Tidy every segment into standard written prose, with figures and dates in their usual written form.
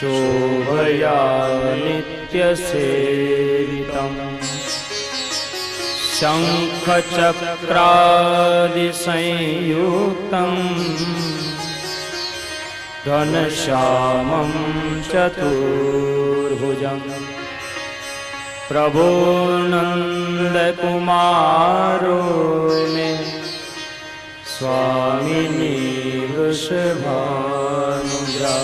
शोभया नित्यसेवितम् शङ्खचक्रादिसंयुक्तम् घनश्यामं चतुर्भुजम् प्रभो नन्दकुमारो मे स्वामिनी वृषभानुजा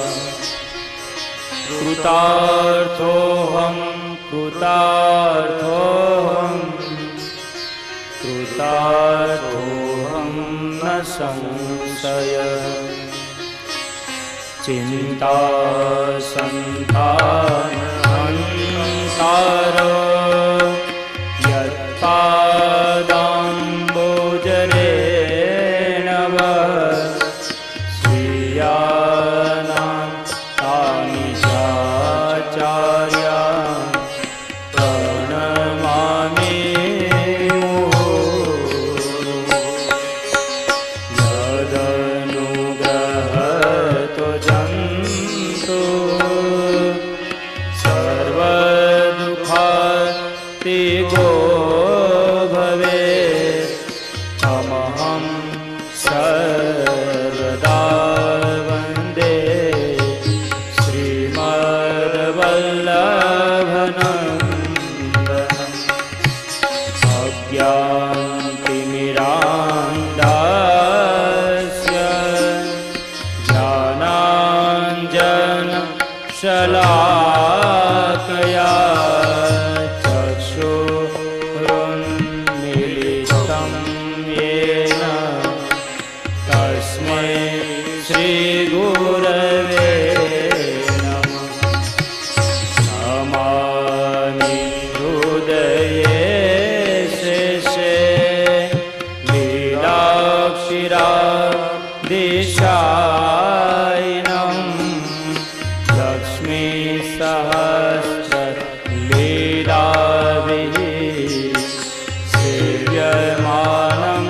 कृतार्थोऽहं न संशय चिन्ता संतानहन्तारो यत्पादाम्बोजरेण स्वीयानां तानि चाचार्या प्रणमामि यदनुग्रहतो जन्तु सर्वदुःखातिगो भवेत् तमहं सर्वदा वन्दे श्रीमद्वल्लभनन्दनम् अज्ञानतिमिरान्धस्य ज्ञानाञ्जनशलाकया चक्षुरुन्मीलितं येन तस्मै श्रीगुरवे नमः। नमामि हृदये शेषे लीलाक्षिरादिशायिनं लक्ष्मीसहस्रलीलाभिः सेव्यमानं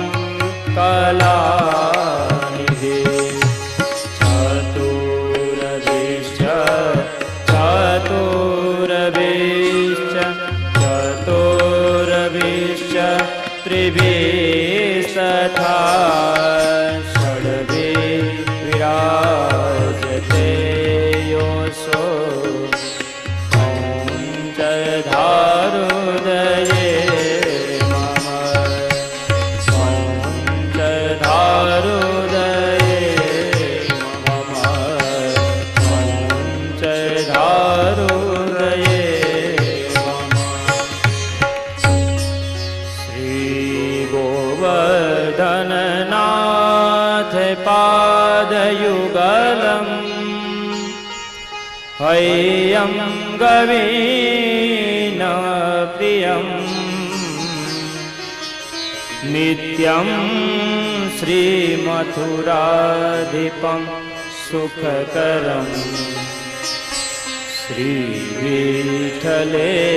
कलानिधि चतुरभिश्च त्रिभिस्तथा षड्भिः विराजते योऽसो पञ्चधारुदये मम पञ्चधारुदये मम पञ्चधारुदये मम श्रीगोवर्धननाथ पादयुगलम् हैयं गवीन प्रियम् नित्यं श्रीमथुराधिपं सुखकरम्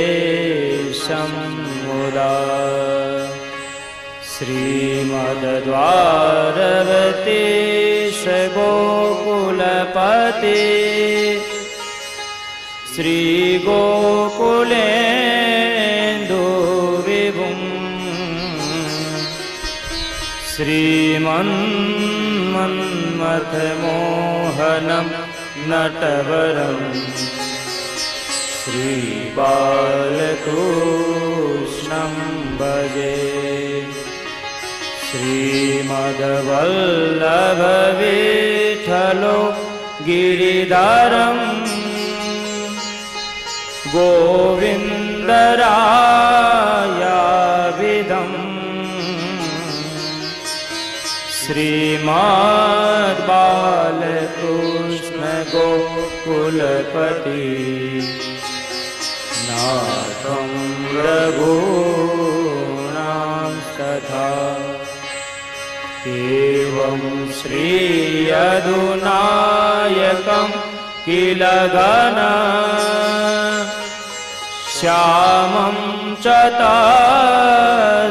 श्रीविठ्ठलेशं मुदा श्रीमद्द्वारवतीश गोकुलपति श्रीगोकुलेन्दु विभुम् श्रीमन्मथमोहनं नटवरम् श्रीबालकृष्णं भजे श्रीमद्वल्लभविठ्ठलो गिरिधरम् गोविन्दरायाविदम् श्रीमद्बालकृष्ण गोकुलपति नाथं रघूणां तथा एवं श्रीयदुनायकं किल घन श्यामं च तद्वंशजा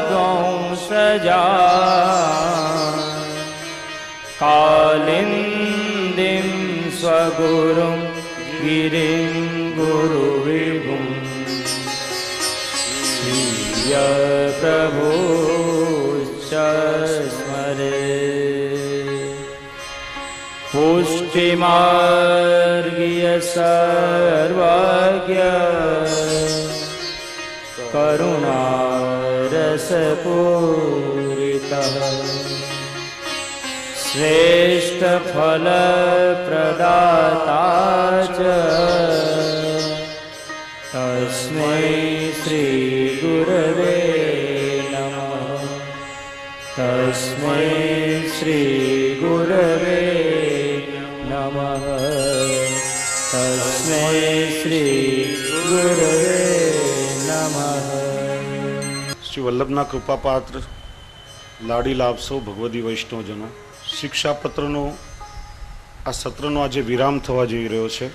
कालिन्दीं स्वगुरुसुतं गुरुं गिरिं गुरुविभुं प्रभुश्च स्मरे पुष्टिमार्गीय सर्वज्ञ करुणारसपूरितः श्रेष्ठ फल प्रदाता च तस्मै श्री गुरवे नमः तस्मै श्री गुरवे नमः तस्मै श्री गुरवे नमः। શ્રી વલ્લભના કૃપાપાત્ર લાડી લાભ સૌ ભગવદી વૈષ્ણવજનો, શિક્ષાપત્રનો આ સત્રનો આજે વિરામ થવા જઈ રહ્યો છે.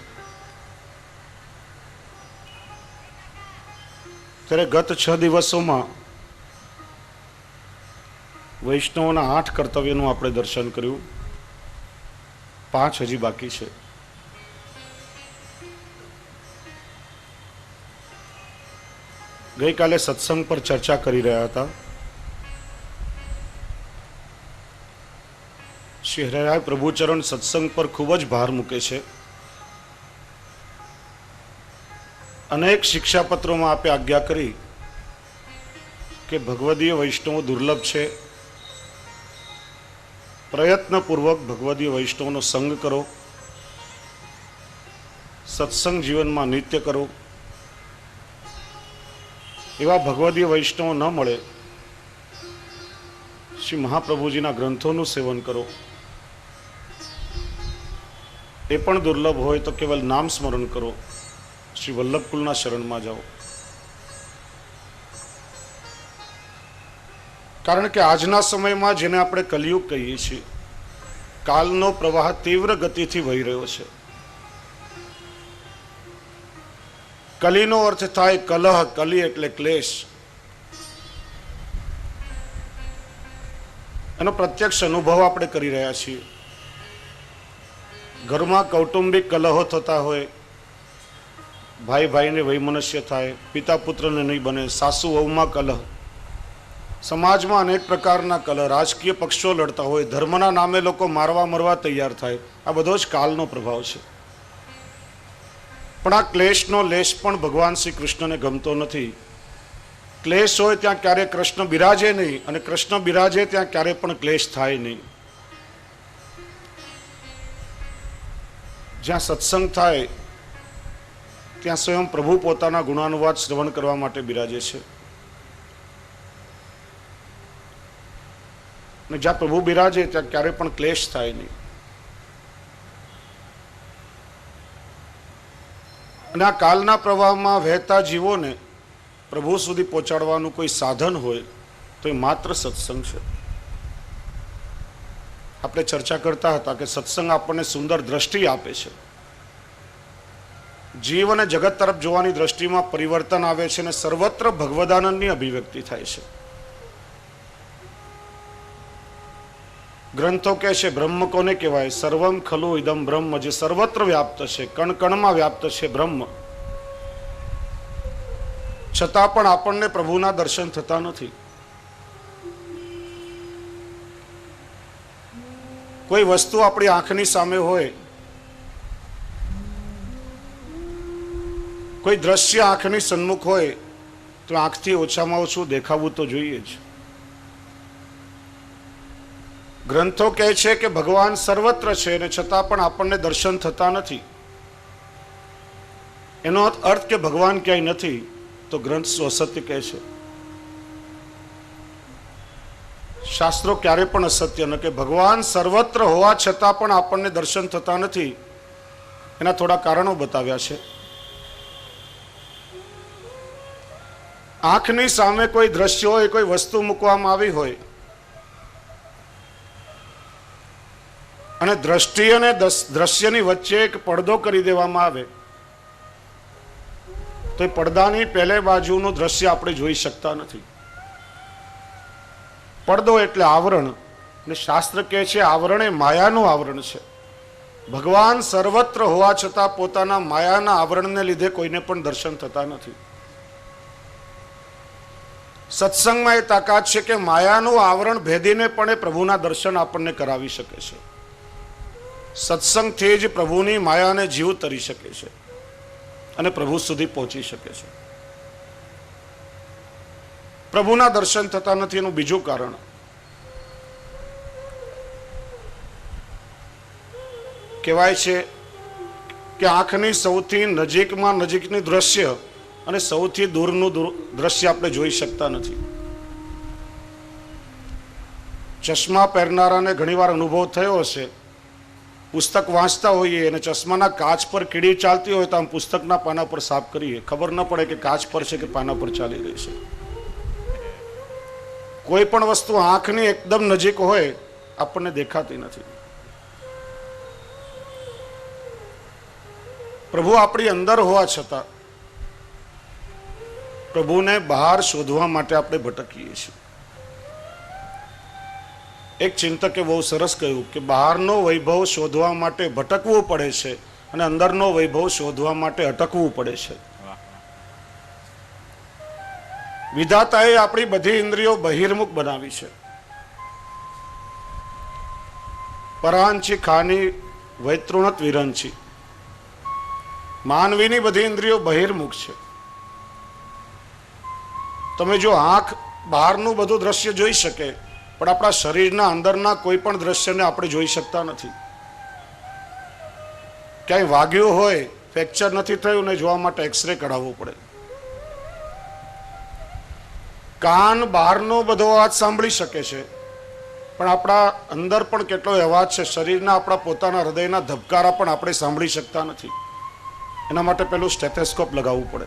ત્યારે ગત 6 દિવસોમાં વૈષ્ણવોના 8 કર્તવ્યનું આપણે દર્શન કર્યું, 5 હજી બાકી છે. ગઈકાલે સત્સંગ પર ચર્ચા કરી રહ્યા હતા. શ્રી હરિરાય પ્રભુચરણ સત્સંગ પર ખૂબ જ ભાર મૂકે છે. અનેક શિક્ષાપત્રોમાં આપે આજ્ઞા કરી કે ભગવદીય વૈષ્ણવો દુર્લભ છે, પ્રયત્નપૂર્વક ભગવદીય વૈષ્ણવનો સંગ કરો, સત્સંગ જીવનમાં નિત્ય કરો. એવા ભગવદીય વૈષ્ણવો ન મળે, શ્રી મહાપ્રભુજીના ગ્રંથોનું સેવન કરો. એ પણ દુર્લભ હોય તો કેવલ નામ સ્મરણ કરો, શ્રી વલ્લભકુલના શરણમાં જાઓ. કારણ કે આજના સમયમાં જેને આપણે કલિયુગ કહીએ છીએ, કાલનો પ્રવાહ તીવ્ર ગતિથી વહી રહ્યો છે. કલીનો અર્થ થાય કલહ, કલી એટલે ક્લેશ. એનો પ્રત્યક્ષ અનુભવ આપણે કરી રહ્યા છીએ. ઘરમાં કૌટુંબિક કલહો થતા હોય, ભાઈ ભાઈને વૈમનસ્ય થાય, પિતા પુત્રને નહીં બને, સાસુ વહુમાં કલહ, સમાજમાં અનેક પ્રકારના કલહ, રાજકીય પક્ષો લડતા હોય, ધર્મના નામે લોકો મારવા મરવા તૈયાર થાય. આ બધો જ કાલનો પ્રભાવ છે. પણ આ ક્લેશનો લેશ પણ ભગવાન શ્રી કૃષ્ણને ગમતો નથી. ક્લેશ હોય ત્યાં ક્યારે કૃષ્ણ બિરાજે નહીં, અને કૃષ્ણ બિરાજે ત્યાં ક્યારે પણ ક્લેશ થાય નહીં. જ્યાં સત્સંગ થાય ત્યાં સ્વયં પ્રભુ પોતાના ગુણાનુવાદ શ્રવણ કરવા માટે બિરાજે છે. અને જ્યાં પ્રભુ બિરાજે ત્યાં ક્યારે પણ ક્લેશ થાય નહીં. અને આ કાલના પ્રવાહમાં વહેતા જીવોને પ્રભુ સુધી પહોંચાડવાનું કોઈ સાધન હોય તો એ માત્ર સત્સંગ છે. આપણે ચર્ચા કરતા હતા કે સત્સંગ આપણને સુંદર દ્રષ્ટિ આપે છે. જીવ અને જગત તરફ જોવાની દ્રષ્ટિમાં પરિવર્તન આવે છે અને સર્વત્ર ભગવદાનંદની અભિવ્યક્તિ થાય છે. ગ્રંથો કહે છે બ્રહ્મ કોને કહેવાય? સર્વમ ખલુ ઇદમ બ્રહ્મ, જે સર્વત્ર વ્યાપ્ત છે, કણ કણમાં વ્યાપ્ત છે બ્રહ્મ. છતાં પણ આપણને પ્રભુના દર્શન થતા નથી. કોઈ વસ્તુ આપણી આંખની સામે હોય, કોઈ દ્રશ્ય આંખની સન્મુખ હોય તો આંખથી ઓછામાં ઓછું દેખાવું તો જોઈએ જ. ગ્રંથો કહે છે કે ભગવાન સર્વત્ર છે અને છતાં પણ આપણને દર્શન થતા નથી. એનો અર્થ કે ભગવાન ક્યાંય નથી તો ગ્રંથ અસત્ય કહે છે. શાસ્ત્રો ક્યારે પણ અસત્ય ન કે ભગવાન સર્વત્ર હોવા છતાં પણ આપણને દર્શન થતા નથી. એના થોડા કારણો બતાવ્યા છે. આંખની સામે કોઈ દ્રશ્ય હોય, કોઈ વસ્તુ મૂકવામાં આવી હોય અને દ્રષ્ટિ અને દ્રશ્યની વચ્ચે એક પડદો કરી દેવામાં આવે તો એ પડદાની પહેલે બાજુનું દ્રશ્ય આપણે જોઈ શકતા નથી. પડદો એટલે આવરણ, અને શાસ્ત્ર કહે છે આવરણ એ માયાનું આવરણ છે. ભગવાન સર્વત્ર હોવા છતાં પોતાના માયાના આવરણને લીધે કોઈને પણ દર્શન થતા નથી. સત્સંગમાં એ તાકાત છે કે માયાનું આવરણ ભેદીને પણ એ પ્રભુના દર્શન આપણને કરાવી શકે છે. સત્સંગથી જ પ્રભુની માયાને જીવ તરી શકે છે અને પ્રભુ સુધી પહોંચી શકે છે. પ્રભુના દર્શન થતા નથી એનું બીજું કારણ કહેવાય છે કે આંખની સૌથી નજીકમાં નજીકની દ્રશ્ય અને સૌથી દૂરનું દ્રશ્ય આપણે જોઈ શકતા નથી. ચશ્મા પહેરનારાને ઘણીવાર અનુભવ થયો હશે. પુસ્તક વાંચતા હોઈએ અને ચશ્માના કાચ પર કીડી ચાલતી હોય તો આમ પુસ્તકના પાના પર સાફ કરીએ, ખબર ન પડે કે કાચ પર છે કે પાના પર ચાલી રહી છે. કોઈ પણ વસ્તુ આંખની એકદમ નજીક હોય આપણને દેખાતી નથી. પ્રભુ આપણી અંદર હોવા છતાં પ્રભુને બહાર શોધવા માટે આપણે ભટકીએ છીએ. એક ચિંતકે બહુ સરસ કહ્યું કે બહારનો વૈભવ શોધવા માટે ભટકવું પડે છે અને અંદરનો વૈભવ શોધવા માટે અટકવું પડે છે. વિધાતાએ આપણી બધી ઇન્દ્રિયો બહિર્મુખ બનાવી છે. પરાંચી ખાની વૈતૃણત વિરંચી. માનવીની બધી ઇન્દ્રિયો બહિર્મુખ છે. તમે જો આંખ બહારનું બધું દ્રશ્ય જોઈ શકે પણ આપણા શરીરના અંદરના કોઈ પણ દ્રશ્યને આપણે જોઈ શકતા નથી. ક્યાંય વાગ્યું હોય, ફ્રેક્ચર નથી થયું ને જોવા માટે એક્સરે કઢાવવો પડે. કાન બહારનો બધો અવાજ સાંભળી શકે છે પણ આપણા અંદર પણ કેટલો અવાજ છે, શરીરના આપણા પોતાના હૃદયના ધબકારા પણ આપણે સાંભળી શકતા નથી. એના માટે પેલું સ્ટેથેસ્કોપ લગાવવું પડે.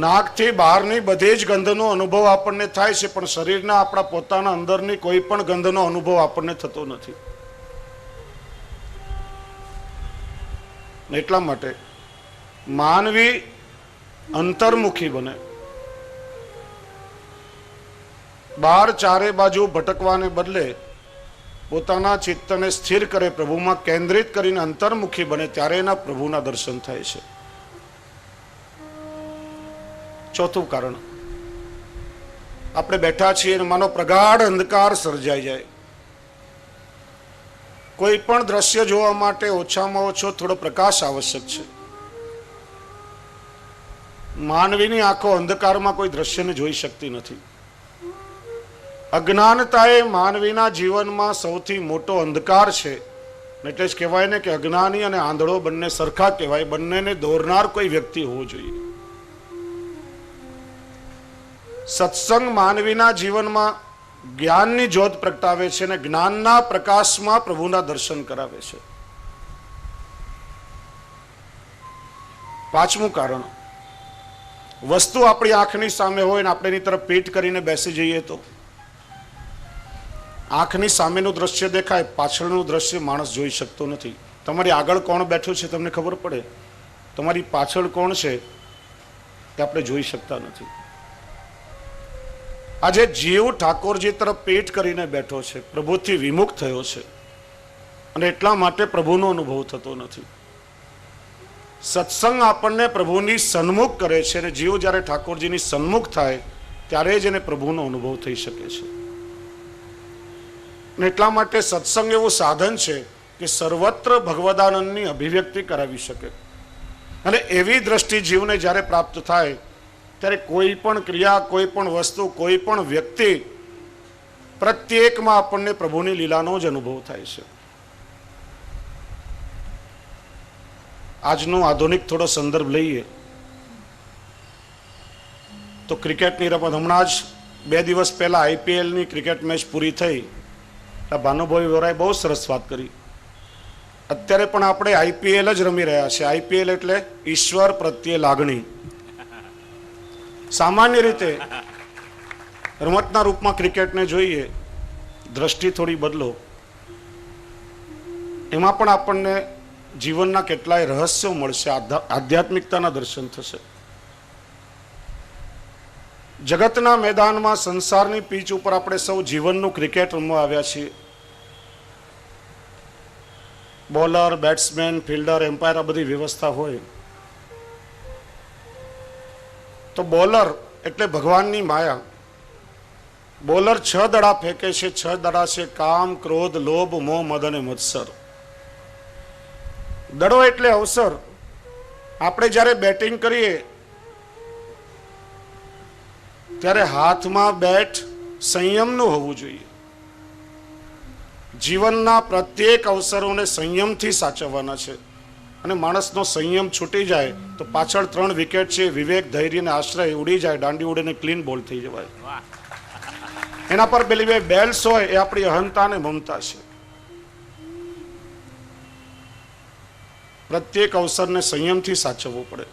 નાકથી બહારની બધી જ ગંધનો અનુભવ આપણને થાય છે પણ શરીરના આપણા પોતાના અંદરની કોઈ પણ ગંધનો અનુભવ આપણને થતો નથી. એટલા માટે માનવી અંતર્મુખી બને, બહાર ચારે બાજુ ભટકવાને બદલે પોતાના ચિત્તને સ્થિર કરે, પ્રભુમાં કેન્દ્રિત કરીને અંતર્મુખી બને, ત્યારે એના પ્રભુના દર્શન થાય છે. ચોથું કારણ, આપણે બેઠા છીએ અને માનો પ્રગાઢ અંધકાર સર્જાઈ જાય. કોઈ પણ દ્રશ્ય જોવા માટે ઓછામાં ઓછો થોડો પ્રકાશ આવશ્યક છે. માનવીની આંખો અંધકારમાં કોઈ દ્રશ્યને જોઈ શકતી નથી. અજ્ઞાનતા એ માનવીના જીવનમાં સૌથી મોટો અંધકાર છે. એટલે જ કહેવાય ને કે અજ્ઞાની અને આંધળો બંને સરખા કહેવાય. બંનેને દોરનાર કોઈ વ્યક્તિ હોવો જોઈએ. સત્સંગ માનવીના જીવનમાં જ્ઞાનની જ્યોત પ્રગટાવે છે અને જ્ઞાનના પ્રકાશમાં પ્રભુના દર્શન કરાવે છે. પાંચમું કારણ, વસ્તુ આપણી આંખની સામે હોય ને આપણે એની તરફ પીઠ કરીને બેસી જઈએ તો આંખની સામેનું દ્રશ્ય દેખાય, પાછળનું દ્રશ્ય માણસ જોઈ શકતો નથી. તમારી આગળ કોણ બેઠું છે તમને ખબર પડે, તમારી પાછળ કોણ છે તે આપણે જોઈ શકતા નથી. આજે જીવ ઠાકોરજી તરફ પીઠ કરીને બેઠો છે, પ્રભુથી વિમુખ થયો છે અને એટલા માટે પ્રભુનો અનુભવ થતો નથી. સત્સંગ આપણને પ્રભુની સન્મુખ કરે છે અને જીવ જ્યારે ઠાકોરજીની સન્મુખ થાય ત્યારે જ એને પ્રભુનો અનુભવ થઈ શકે છે. અને એટલા માટે સત્સંગ એવું સાધન છે કે સર્વત્ર ભગવદાનંદની અભિવ્યક્તિ કરાવી શકે. અને એવી દ્રષ્ટિ જીવને જ્યારે પ્રાપ્ત થાય ત્યારે કોઈ પણ ક્રિયા, કોઈ પણ વસ્તુ, કોઈ પણ વ્યક્તિ પ્રત્યેકમાં આપણને પ્રભુની લીલાનો જ અનુભવ થાય છે. આજનો આધુનિક થોડો સંદર્ભ લઈએ તો ક્રિકેટની રમત, હમણાં જ 2 દિવસ પહેલા IPLની ક્રિકેટ મેચ પૂરી થઈ. ભાનુભાઈ વોરાએ બહુ સરસ વાત કરી. અત્યારે પણ આપણે IPL જ રમી રહ્યા છે. IPL એટલે ઈશ્વર પ્રત્યે લાગણી. સામાન્ય રીતે રમતના રૂપમાં ક્રિકેટને જોઈએ, દ્રષ્ટિ થોડી બદલો, એમાં પણ આપણને જીવનના કેટલાય રહસ્યો મળશે, આધ્યાત્મિકતાના દર્શન થશે. જગતના મેદાનમાં, સંસારની પીચ ઉપર આપણે સૌ જીવનનું ક્રિકેટ રમવા આવ્યા છીએ. બોલર, બેટ્સમેન, ફિલ્ડર, એમ્પાયર આ બધી વ્યવસ્થા હોય તો બોલર એટલે ભગવાનની માયા. બોલર 6 દડા ફેંકે છે. 6 દડા છે કામ, ક્રોધ, લોભ, મોહ, મદ અને મત્સર. દડો એટલે અવસર. આપણે જ્યારે બેટિંગ કરીએ ત્યારે હાથમાં બેટ સંયમનું હોવું જોઈએ. જીવનના પ્રત્યેક અવસરોને સંયમથી સાચવવાના છે. અને માણસનો સંયમ છૂટી જાય તો પાછળ 3 વિકેટ છે, વિવેક, ધૈર્ય અને આશ્રય ઉડી જાય, દાંડી ઉડીને ક્લીન બોલ થઈ જવાય. એના પર પેલી 2 બેલ્સ હોય એ આપણી અહંતા અને મમતા છે. પ્રત્યેક અવસરને સંયમથી સાચવવું પડે.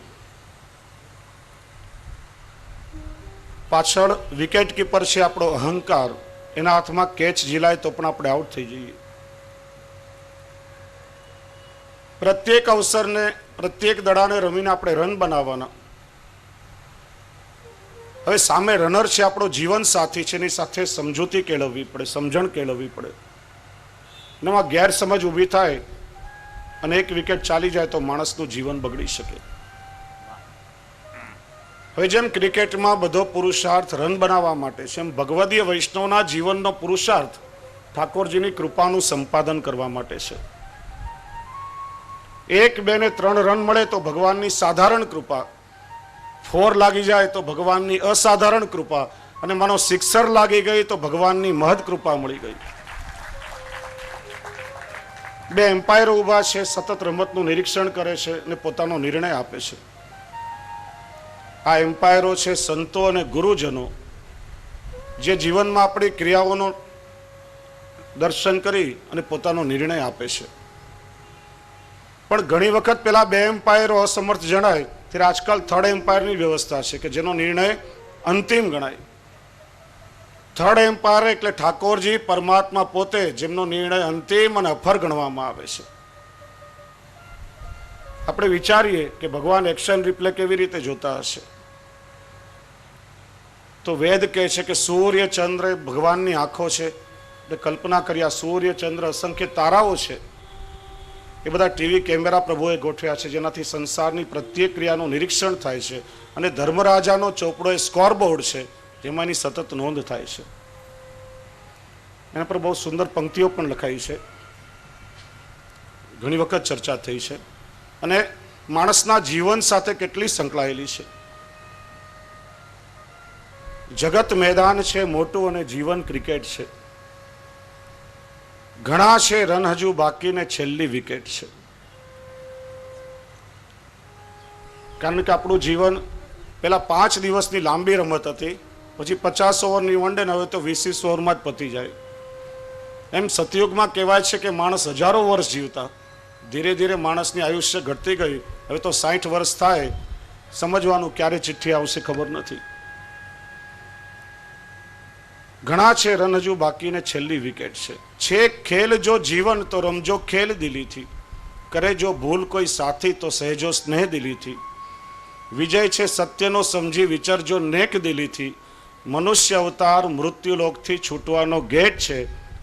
પાછળ વિકેટ કીપર છે આપણો અહંકાર, એના હાથમાં કેચ ઝીલાય તો પણ આપણે આઉટ થઈ જઈએ. પ્રત્યેક અવસરને, પ્રત્યેક દડાને રમીને આપણે રન બનાવવાના. હવે સામે રનર છે આપણો જીવન સાથી છે, એની સાથે સમજૂતી કેળવવી પડે, સમજણ કેળવવી પડે. એમાં ગેરસમજ ઊભી થાય અને 1 વિકેટ ચાલી જાય તો માણસનું જીવન બગડી શકે. હવે જેમ ક્રિકેટમાં બધો પુરુષાર્થ રન બનાવવા માટે છે, એમ ભગવદીય વૈષ્ણવના જીવનનો પુરુષાર્થ ઠાકોરજીની કૃપાનું સંપાદન કરવા માટે છે. 1, 2 ને 3 રન મળે તો ભગવાનની સાધારણ કૃપા, 4 લાગી જાય તો ભગવાનની અસાધારણ કૃપા, અને માનો 6 લાગી ગઈ તો ભગવાનની મહદ કૃપા મળી ગઈ. 2 એમ્પાયરો ઊભા છે, સતત રમતનું નિરીક્ષણ કરે છે અને પોતાનો નિર્ણય આપે છે. આ એમ્પાયરો છે સંતો અને ગુરુજનો, જે જીવનમાં આપણી ક્રિયાઓનો દર્શન કરી અને પોતાનો નિર્ણય આપે છે. પણ ઘણી વખત પેલા 2 એમ્પાયરો અસમર્થ જણાય ત્યારે આજકાલ 3rd એમ્પાયરની વ્યવસ્થા છે કે જેનો નિર્ણય અંતિમ ગણાય. 3rd એમ્પાયર એટલે ઠાકોરજી પરમાત્મા પોતે, જેમનો નિર્ણય અંતિમ અને અફર ગણવામાં આવે છે. આપણે વિચારીએ કે ભગવાન એક્શન રિપ્લે કેવી રીતે જોતા હશે. તો વેદ કહે છે કે સૂર્ય ચંદ્ર એ ભગવાનની આંખો છે. એટલે કલ્પના કર્યા સૂર્ય ચંદ્ર અસંખ્ય તારાઓ છે, એ બધા ટીવી કેમેરા પ્રભુએ ગોઠવ્યા છે, જેનાથી સંસારની પ્રત્યેક ક્રિયાનું નિરીક્ષણ થાય છે. અને ધર્મરાજાનો ચોપડો એ સ્કોરબોર્ડ છે, જેમાં એની સતત નોંધ થાય છે. એના પર બહુ સુંદર પંક્તિઓ પણ લખાઈ છે, ઘણી વખત ચર્ચા થઈ છે, અને માણસના જીવન સાથે કેટલી સંકળાયેલી છે. જગત મેદાન છે મોટું અને જીવન ક્રિકેટ છે. ઘણા છે રન હજુ બાકી ને છેલ્લી વિકેટ છે. કારણ કે આપણું જીવન પેલા 5 દિવસની લાંબી રમત હતી, પછી 50 ઓવરની વનડે, હવે તો 20 ઓવરમાં જ પતી જાય. એમ સતયુગમાં કહેવાય છે કે માણસ હજારો વર્ષ જીવતા, ધીરે ધીરે માણસની આયુષ્ય ઘટતી ગઈ. હવે તો 60 વર્ષ થાય, સમજવાનું ક્યારે ચિઠ્ઠી આવશે ખબર નથી. ઘણા છે રન હજુ બાકી ને છેલ્લી વિકેટ છે ખેલ જો જીવન તો રમજો ખેલ દિલીથી, કરે જો ભૂલ કોઈ સાથી તો સહેજો સ્નેહ દિલીથી. વિજય છે સત્યનો સમજી વિચરજો નેક દિલીથી, મનુષ્ય અવતાર મૃત્યુલોકથી છૂટવાનો ગેટ છે.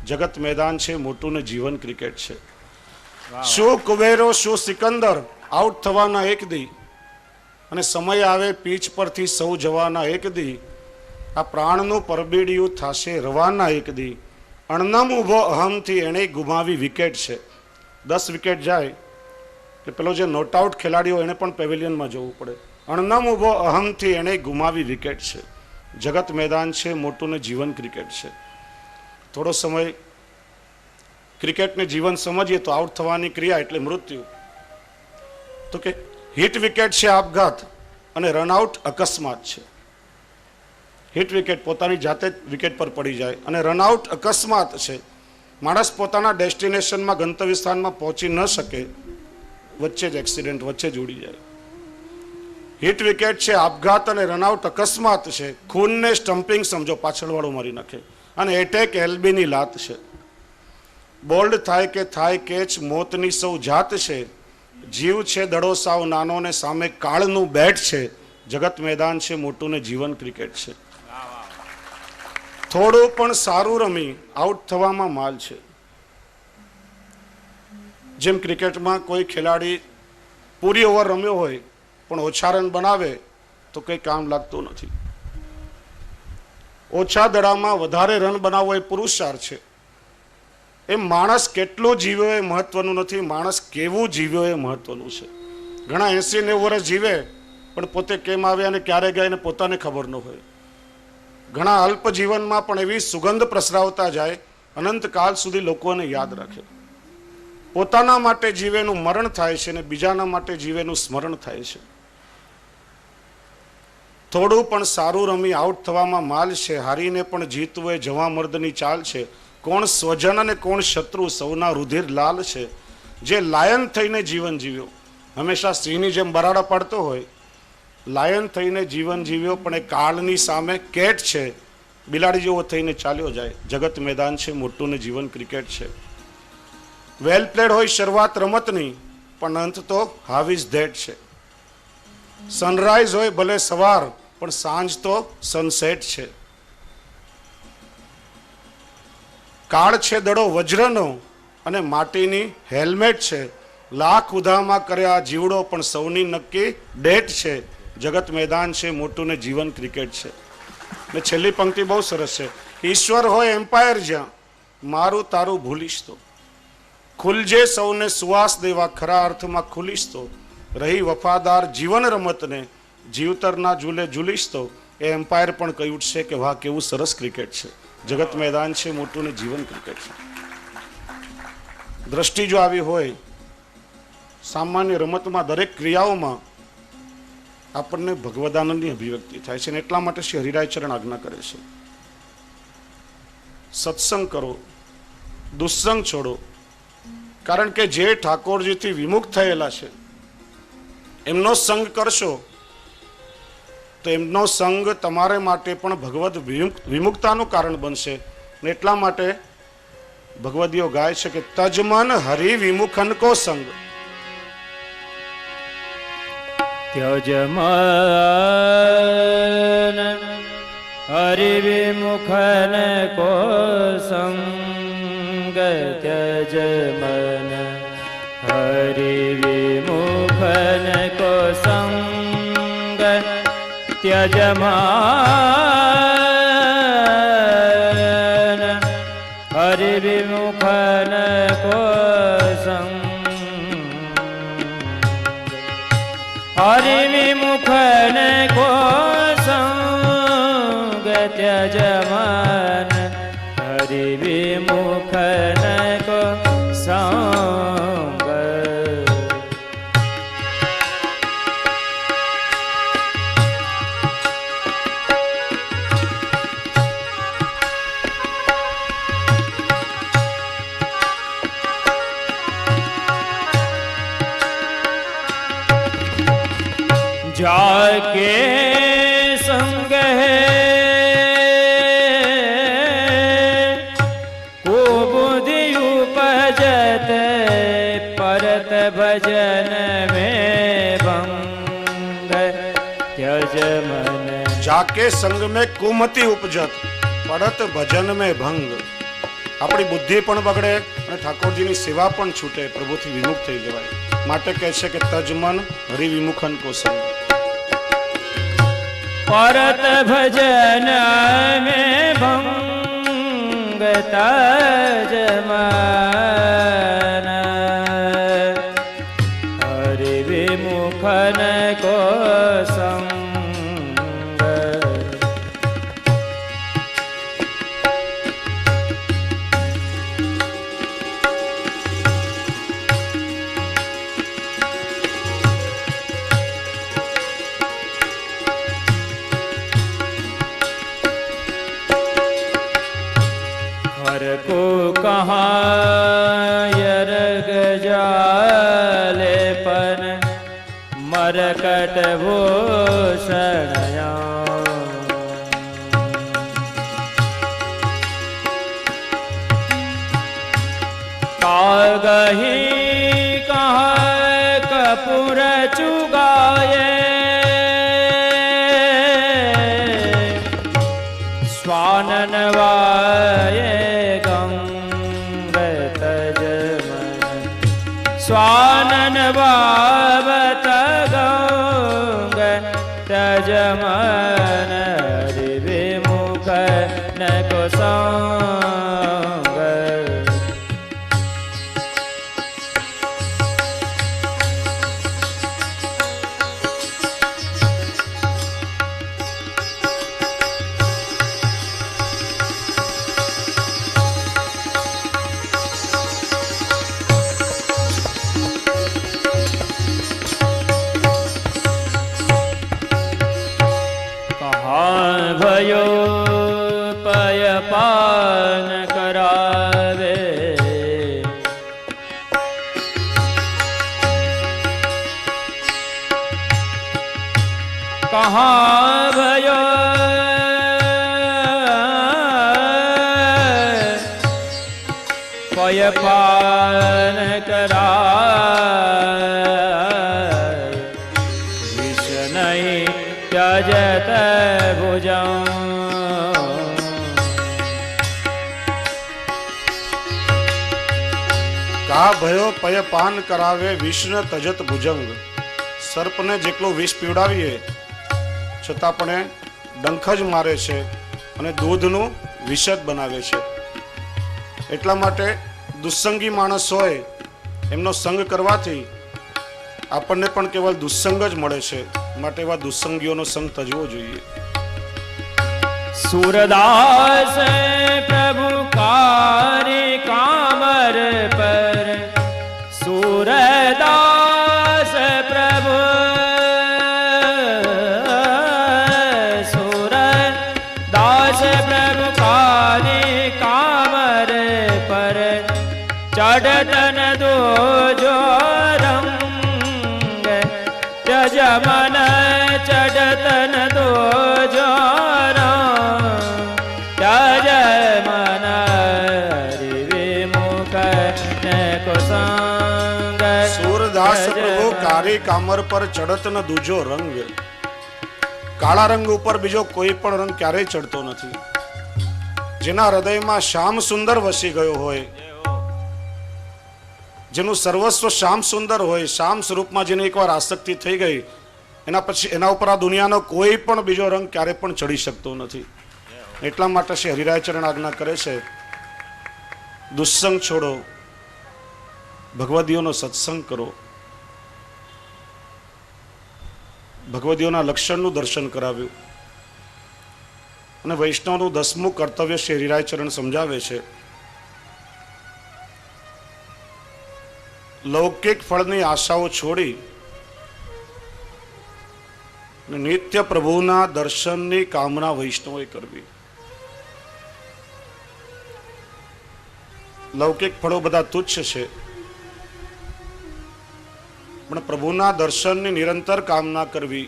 જગત મેદાન છે મોટું ને જીવન ક્રિકેટ છે. શું કુબેરો શું સિકંદર, આઉટ થવાના એક દી, અને સમય આવે પીચ પરથી સૌ જવાના એક દી. આ પ્રાણનું પરબીડિયું થાશે રવાના એક દી, અણનમ ઊભો અહમથી એણે ગુમાવી વિકેટ છે. 10 વિકેટ જાય એટલે પેલો જે નોટ આઉટ ખેલાડીઓ એને પણ પેવેલિયનમાં જવું પડે. અણનમ ઊભો અહમથી એણે ગુમાવી વિકેટ છે. જગત મેદાન છે મોટું ને જીવન ક્રિકેટ છે. થોડો સમય ક્રિકેટને જીવન સમજીએ તો આઉટ થવાની ક્રિયા એટલે મૃત્યુ. તો કે હિટ વિકેટ છે આપઘાત અને રનઆઉટ અકસ્માત છે. હિટ વિકેટ પોતાની જાતે જ વિકેટ પર પડી જાય, અને રનઆઉટ અકસ્માત છે. માણસ પોતાના ડેસ્ટિનેશનમાં ગંતવ્ય સ્થાનમાં પહોંચી ન શકે, વચ્ચે જ એક્સિડન્ટ, વચ્ચે જ ઉડી જાય. હિટ વિકેટ છે આપઘાત અને રનઆઉટ અકસ્માત છે. ખૂનને સ્ટમ્પિંગ સમજો, પાછળવાળો મારી નાખે, અને એટેક એલબીની લાત છે. બોલ્ડ થાય કે થાય કેચ મોતની સૌ જાત છે. જીવ છે દડો સાવ નાનો ને સામે કાળનું બેટ છે. જગત મેદાન છે મોટું ને જીવન ક્રિકેટ છે. થોડું પણ સારું રમી આઉટ થવામાં માલ છે. જેમ ક્રિકેટમાં કોઈ ખેલાડી પૂરી ઓવર રમ્યો હોય પણ ઓછા રન બનાવે તો કંઈ કામ લાગતું નથી. ઓછા દડામાં વધારે રન બનાવવો એ પુરુષાર્થ છે. એ માણસ કેટલો જીવ્યો એ મહત્વનું નથી, માણસ કેવું જીવ્યો એ મહત્વનું છે. ઘણા 80-90 વર્ષ જીવે પણ પોતે કેમ આવ્યા અને ક્યારે ગયા એને પોતાને ખબર ન હોય. ઘણા અલ્પ જીવનમાં પણ એવી સુગંધ પ્રસરાવતા જાય, અનંતકાળ સુધી લોકોને યાદ રાખે. પોતાના માટે જીવેનું મરણ થાય છે અને બીજાના માટે જીવેનું સ્મરણ થાય છે. થોડું પણ સારું રમી આઉટ થવામાં માલ છે, હારીને પણ જીતવું એ જવા મર્દની ચાલ છે. કોણ સ્વજન અને કોણ શત્રુ સૌના રુધિર લાલ છે. જે લાયન થઈને જીવન જીવ્યો, હંમેશા સિંહની જેમ બરાડા પાડતો હોય, લાયન થઈને જીવન જીવ્યો પણ એ કાળની સામે કેટ છે, બિલાડી જેવો થઈને ચાલ્યો જાય. જગત મેદાન છે મોટું ને જીવન ક્રિકેટ છે. વેલ પ્લેડ હોય શરૂઆત રમતની પણ અંત તો હાવ ઇઝ ધેટ છે. સનરાઈઝ હોય ભલે સવાર પણ સાંજ તો સનસેટ છે. કાળ છે દડો વજ્રનો અને માટીની હેલ્મેટ છે. લાખ ઉધામાં કર્યા જીવડો પણ સૌની નક્કી ડેટ છે. જગત મેદાન છે મોટું ને જીવન ક્રિકેટ છે. ને છેલ્લી પંક્તિ બહુ સરસ છે. ઈશ્વર હોય એમ્પાયર જ્યાં, મારું તારું ભૂલીશ તો. ખુલજે સૌને સુવાસ દેવા, ખરા અર્થમાં ખુલીશ તો. રહી વફાદાર જીવન રમતને, જીવતરના ઝૂલે ઝૂલીશ તો. એ એમ્પાયર પણ કહી ઉઠશે કે વાહ કેવું સરસ ક્રિકેટ છે. જગત મેદાન છે મોટું ને જીવન ક્રિકેટ છે. દ્રષ્ટિ જો આવી હોય સામાન્ય રમતમાં, દરેક ક્રિયાઓમાં આપણને ભગવદાનંદની અભિવ્યક્તિ થાય છે. અને એટલા માટે શ્રી હરિરાય ચરણ આજ્ઞા કરે છે, સત્સંગ કરો, દુસ્સંગ છોડો. કારણ કે જે ઠાકોરજીથી વિમુખ થયેલા છે એમનો સંગ કરશો તો એમનો સંગ તમારે માટે પણ ભગવદ વિમુક્તાનું કારણ બનશે. અને એટલા માટે ભગવદીઓ ગાય છે કે તજમન હરિ વિમુખન કો સંગ. ત્યજમન હરિ વિમુખન કો સંગ. ત્યજમન હરિ વિમુખન કો સંગ. ત્યજમન હરિ વિમુખન કો સંગ. હરિ વિમુખન કો સંગ. ત્યજમન હરિ વિમુખન કો સંગ. जाके संग है को बुद्धि उपजत, परत भजन में भंग. त्यजमन जाके संग में कुमति उपजत, परत भजन में भंग. આપણી બુદ્ધિ પણ બગડે અને ઠાકોરજીની સેવા પણ છૂટે, પ્રભુથી વિમુખ થઈ જવાય. માટે કહે છે કે તજમન હરિ વિમુખન કો સંગ. परत भजन में भंग. तजमन हरि विमुखन को संग. को कहाँ यरग जाले पन मरकट भूषणया. कागही कहाँ कपूर चुगाए, स्वानन वाये ગાવત ગૌંગ તજમન વિમુખ ન કુસંગ. ભયો પયપાન કરાવે, કહા ભયો પયપાન કરાય, વિષ નહીં ત્યજત ભુજં. કા ભયો પય પાન કરાવે વિષ્ણ તજત ભુજંગ. સર્પને જેટલું વિષ પીવડાવીએ છતાં પણ એ ડંખ જ મારે છે અને દૂધનું વિષ જ બનાવે છે. એટલા માટે દુસ્સંગી માણસ હોય એમનો સંગ કરવાથી આપણને પણ કેવલ દુસ્સંગ જ મળે છે. માટે એવા દુસ્સંગીઓનો સંગ તજવો જોઈએ. सूरदास प्रभु कार्य कामर पर, सूरदास प्रभु सूरदास प्रभु कार्य कामर पर, चढ़तन दो जो रंग त्यजमन चढ़तन दो जो सूरदास प्रभु કારી કામર પર ચડત ન દૂજો રંગ. કાળા રંગ ઉપર બીજો કોઈ પણ રંગ ક્યારેય ચડતો નથી. જેના હૃદયમાં શ્યામ સુંદર વસી ગયો હોય, જેનું સર્વસ્વ શ્યામ સુંદર હોય, શ્યામ સ્વરૂપમાં જેની એકવાર આસક્તિ થઈ ગઈ, એના પછી એના ઉપર આ દુનિયાનો કોઈ પણ બીજો રંગ ક્યારે પણ ચડી શકતો નથી. એટલા માટે શ્રી હરિરાયચરણ આજ્ઞા કરે છે, દુસ્સંગ છોડો, ભગવદીઓનો સત્સંગ કરો. ભગવદીઓના લક્ષણનું દર્શન કરાવ્યું અને વૈષ્ણવનું 10મું કર્તવ્ય શ્રી હરિરાયચરણ સમજાવે છે. લૌકિક ફળની આશાઓ છોડી નિત્ય પ્રભુના દર્શનની કામના વૈષ્ણવોએ કરવી. લૌકિક ફળો બધા તુચ્છ છે, પણ પ્રભુના દર્શનની નિરંતર કામના કરવી.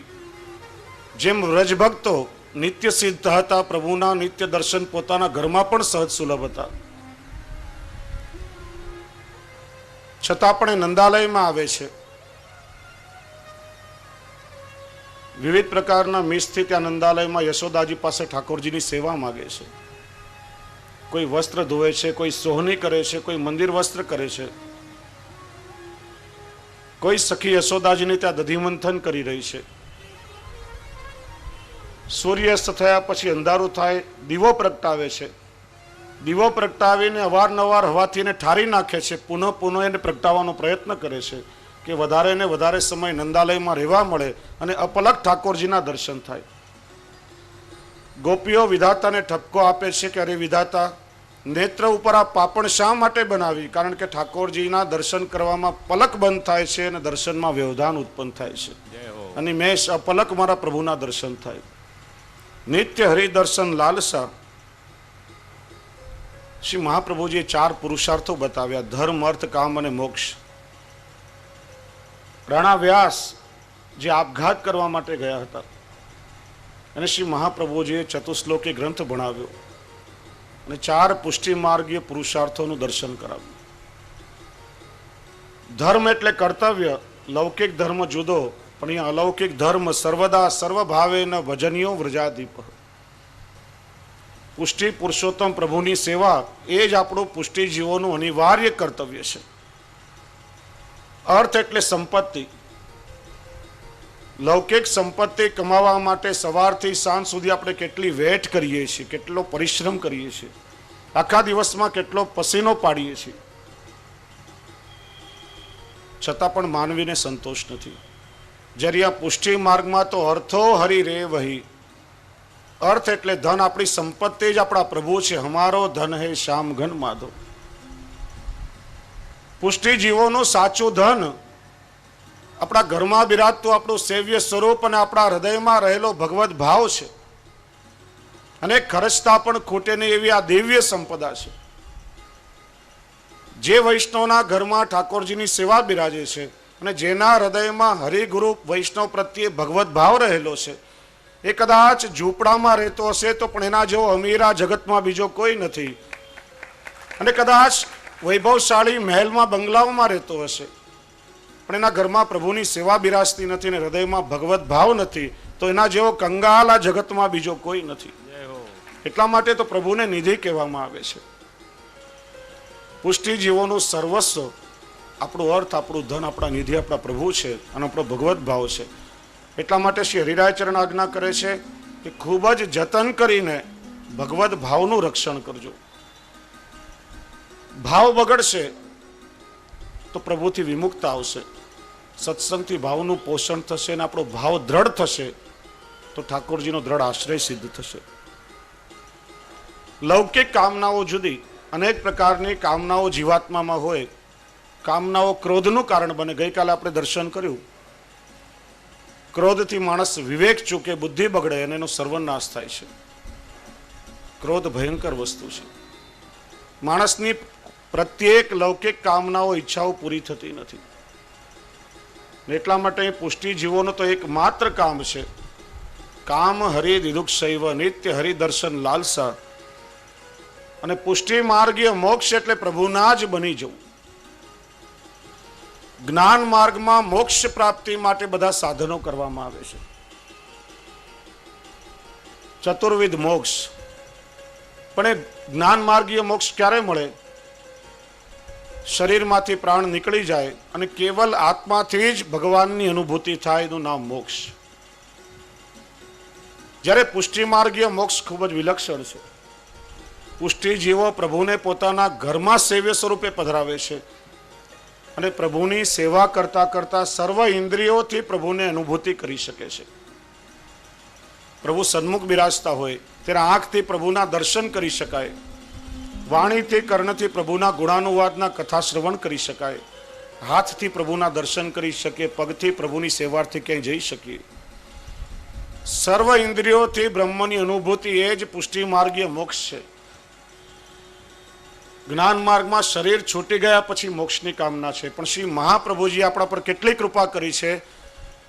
જેમ વ્રજભક્તો નિત્ય સિદ્ધ હતા, પ્રભુના નિત્ય દર્શન પોતાના ઘરમાં પણ સહજ સુલભ હતા, છતાં પણ એ નંદાલયમાં આવે છે. વિવિધ પ્રકારના મિસથી ત્યાં નંદાલયમાં યશોદાજી પાસે ઠાકોરજીની સેવા માગે છે. કોઈ વસ્ત્ર ધોવે છે, કોઈ સોહની કરે છે, કોઈ મંદિર વસ્ત્ર કરે છે, કોઈ સખી યશોદાજીને ત્યાં દધિમંથન કરી રહી છે. સૂર્યાસ્ત થયા પછી અંધારું થાય, દીવો પ્રગટાવે છે. દીવો પ્રગટાવીને અવારનવાર હવાથી એને ઠારી નાખે છે, પુનઃ પુનઃ એને પ્રગટાવવાનો પ્રયત્ન કરે છે કે વધારે ને વધારે સમય નંદાલયમાં રહેવા મળે અને અપલક ઠાકોરજીના દર્શન થાય. ગોપીઓ વિધાતાને ઠપકો આપે છે કે અરે વિધાતા, નેત્ર ઉપર આ પાપણ શા માટે બનાવી? કારણ કે ઠાકોરજીના દર્શન કરવામાં પલક બંધ થાય છે અને દર્શનમાં વ્યવધાન ઉત્પન્ન થાય છે, અને મેં અપલક મારા પ્રભુના દર્શન થાય. નિત્ય હરિદર્શન લાલસા. શ્રી મહાપ્રભુજીએ 4 પુરુષાર્થો બતાવ્યા: ધર્મ, અર્થ, કામ અને મોક્ષ. રાણા વ્યાસ જે આપઘાત કરવા માટે ગયા હતા, અને શ્રી મહાપ્રભુજીએ ચતુશ્લોકી ગ્રંથ ભણાવ્યો અને 4 પુષ્ટિ માર્ગીય પુરુષાર્થોનું દર્શન કરાવ્યું. ધર્મ એટલે કર્તવ્ય. લૌકિક ધર્મ જુદો, પણ અહીંયા અલૌકિક ધર્મ સર્વદા સર્વભાવે ન ભજનીયો વ્રજાદીપ. પુષ્ટિ પુરુષોત્તમ પ્રભુની સેવા એ જ આપણું પુષ્ટિ જીવોનું અનિવાર્ય કર્તવ્ય છે. અર્થ એટલે સંપત્તિ. લૌકિક સંપત્તિ કમાવા માટે સવારથી સાંજ સુધી આપણે કેટલી વેટ કરીએ છીએ, કેટલો પરિશ્રમ કરીએ છીએ, આખા દિવસમાં કેટલો પસીનો પાડીએ છીએ, છતાં પણ માનવીને સંતોષ નથી. જ્યારે આ પુષ્ટિ માર્ગમાં તો અર્થો હરિ રે વહી. અર્થ એટલે ધન, આપણી સંપત્તિ જ આપણા પ્રભુ છે. હમારો ધન હે શ્યામ ઘન માધો. પુષ્ટિ જીવોનું સાચું ધન આપણા ઘરમાં બિરાજતું આપણું સેવ્ય સ્વરૂપ અને આપણા હૃદયમાં રહેલો ભગવત ભાવ છે. અને ખર્ચતા પણ ખૂટે નહીં એવી આ દિવ્ય સંપદા છે. જે વૈષ્ણવના ઘરમાં ઠાકોરજીની સેવા બિરાજે છે અને જેના હૃદયમાં હરિગુરુ વૈષ્ણવ પ્રત્યે ભગવત ભાવ રહેલો છે, એ કદાચ ઝૂંપડામાં રહેતો હશે તો પણ એના જેવો અમીર આ જગતમાં બીજો કોઈ નથી. અને કદાચ વૈભવશાળી મહેલમાં બંગલાઓમાં રહેતો હશે પણ એના ઘરમાં પ્રભુની સેવા બિરાજતી નથી ને હૃદયમાં ભગવત ભાવ નથી, તો એના જેવો કંગાલ આ જગતમાં બીજો કોઈ નથી. એટલા માટે તો પ્રભુને નિધિ કહેવામાં આવે છે. પુષ્ટિ જીવોનું સર્વસ્વ, આપણું અર્થ, આપણું ધન, આપણા નિધિ આપણા પ્રભુ છે અને આપણો ભગવત ભાવ છે. એટલા માટે શ્રી હરિરાયચરણ આજ્ઞા કરે છે કે ખૂબ જ જતન કરીને ભગવત ભાવનું રક્ષણ કરજો. ભાવ બગડશે તો પ્રભુથી વિમુક્તા આવશે. સત્સંગથી ભાવનું પોષણ થશે અને આપણો ભાવ દ્રઢ થશે તો ઠાકોરજીનો દ્રઢ આશ્રય સિદ્ધ થશે. લૌકિક કામનાઓ જુદી, અનેક પ્રકારની કામનાઓ જીવાત્મામાં હોય. કામનાઓ ક્રોધનું કારણ બને. ગઈકાલે આપણે દર્શન કર્યું, ક્રોધથી માણસ વિવેક ચૂકે, બુદ્ધિ બગડે અને એનો સર્વનાશ થાય છે. ક્રોધ ભયંકર વસ્તુ છે. માણસની પ્રત્યેક લૌકિક કામનાઓ, ઈચ્છાઓ પૂરી થતી નથી. એટલા માટે પુષ્ટિ જીવોનું તો એક માત્ર કામ છે, કામ હરિ દિદુક શૈવ, નિત્ય હરિદર્શન લાલસા. અને પુષ્ટિ માર્ગીય મોક્ષ એટલે પ્રભુના જ બની જવું. જ્ઞાન માર્ગમાં મોક્ષ પ્રાપ્તિ માટે બધા સાધનો કરવામાં આવે છે. ચતુર્વિધ મોક્ષ. પણ એ જ્ઞાન માર્ગીય મોક્ષ ક્યારે મળે? શરીરમાંથી પ્રાણ નીકળી જાય અને કેવલ આત્માથી જ ભગવાનની અનુભૂતિ થાય, એનું નામ મોક્ષ. જ્યારે પુષ્ટિ માર્ગીય મોક્ષ ખૂબ જ વિલક્ષણ છે. પુષ્ટિ જીવો પ્રભુને પોતાના ઘરમાં સેવ્ય સ્વરૂપે પધરાવે છે અને પ્રભુની સેવા કરતા કરતા સર્વ ઇન્દ્રિયોથી પ્રભુને અનુભૂતિ કરી શકે છે. પ્રભુ સન્મુખ બિરાજતા હોય ત્યારે આંખથી પ્રભુના દર્શન કરી શકાય, વાણીથી કર્ણથી પ્રભુના ગુણાનુવાદના કથા શ્રવણ કરી શકાય, હાથથી પ્રભુના દર્શન કરી શકીએ, પગથી પ્રભુની સેવાર્થી ક્યાંય જઈ શકીએ. સર્વ ઇન્દ્રિયોથી બ્રહ્મની અનુભૂતિ એ જ પુષ્ટિ માર્ગીય મોક્ષ છે. જ્ઞાન માર્ગમાં શરીર છૂટી ગયા પછી મોક્ષની કામના છે. પણ શ્રી મહાપ્રભુજી આપણા પર કેટલી કૃપા કરી છે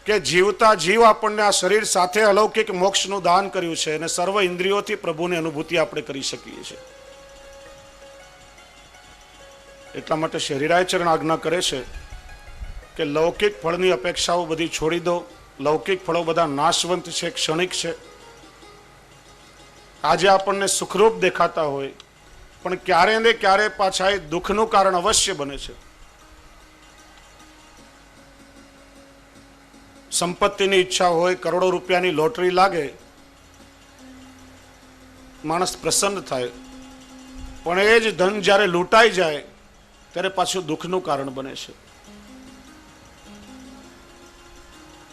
કે જીવતા જીવ આપણને આ શરીર સાથે અલૌકિક મોક્ષનું દાન કર્યું છે અને સર્વ ઇન્દ્રિયોથી પ્રભુની અનુભૂતિ આપણે કરી શકીએ છીએ. એટલા માટે શ્રી હરિરાયચરણ આજ્ઞા કરે છે કે લૌકિક ફળની અપેક્ષાઓ બધી છોડી દો. લૌકિક ફળો બધા નાશવંત છે, ક્ષણિક છે. આજે આપણને સુખરૂપ દેખાતા હોય પણ ક્યારે ને ક્યારે પાછા એ દુઃખનું કારણ અવશ્ય બને છે. સંપત્તિની ઈચ્છા હોય, કરોડો રૂપિયાની લોટરી લાગે, માણસ પ્રસન્ન થાય, પણ એ જ ધન જ્યારે લૂંટાઈ જાય ત્યારે પાછું દુઃખનું કારણ બને છે.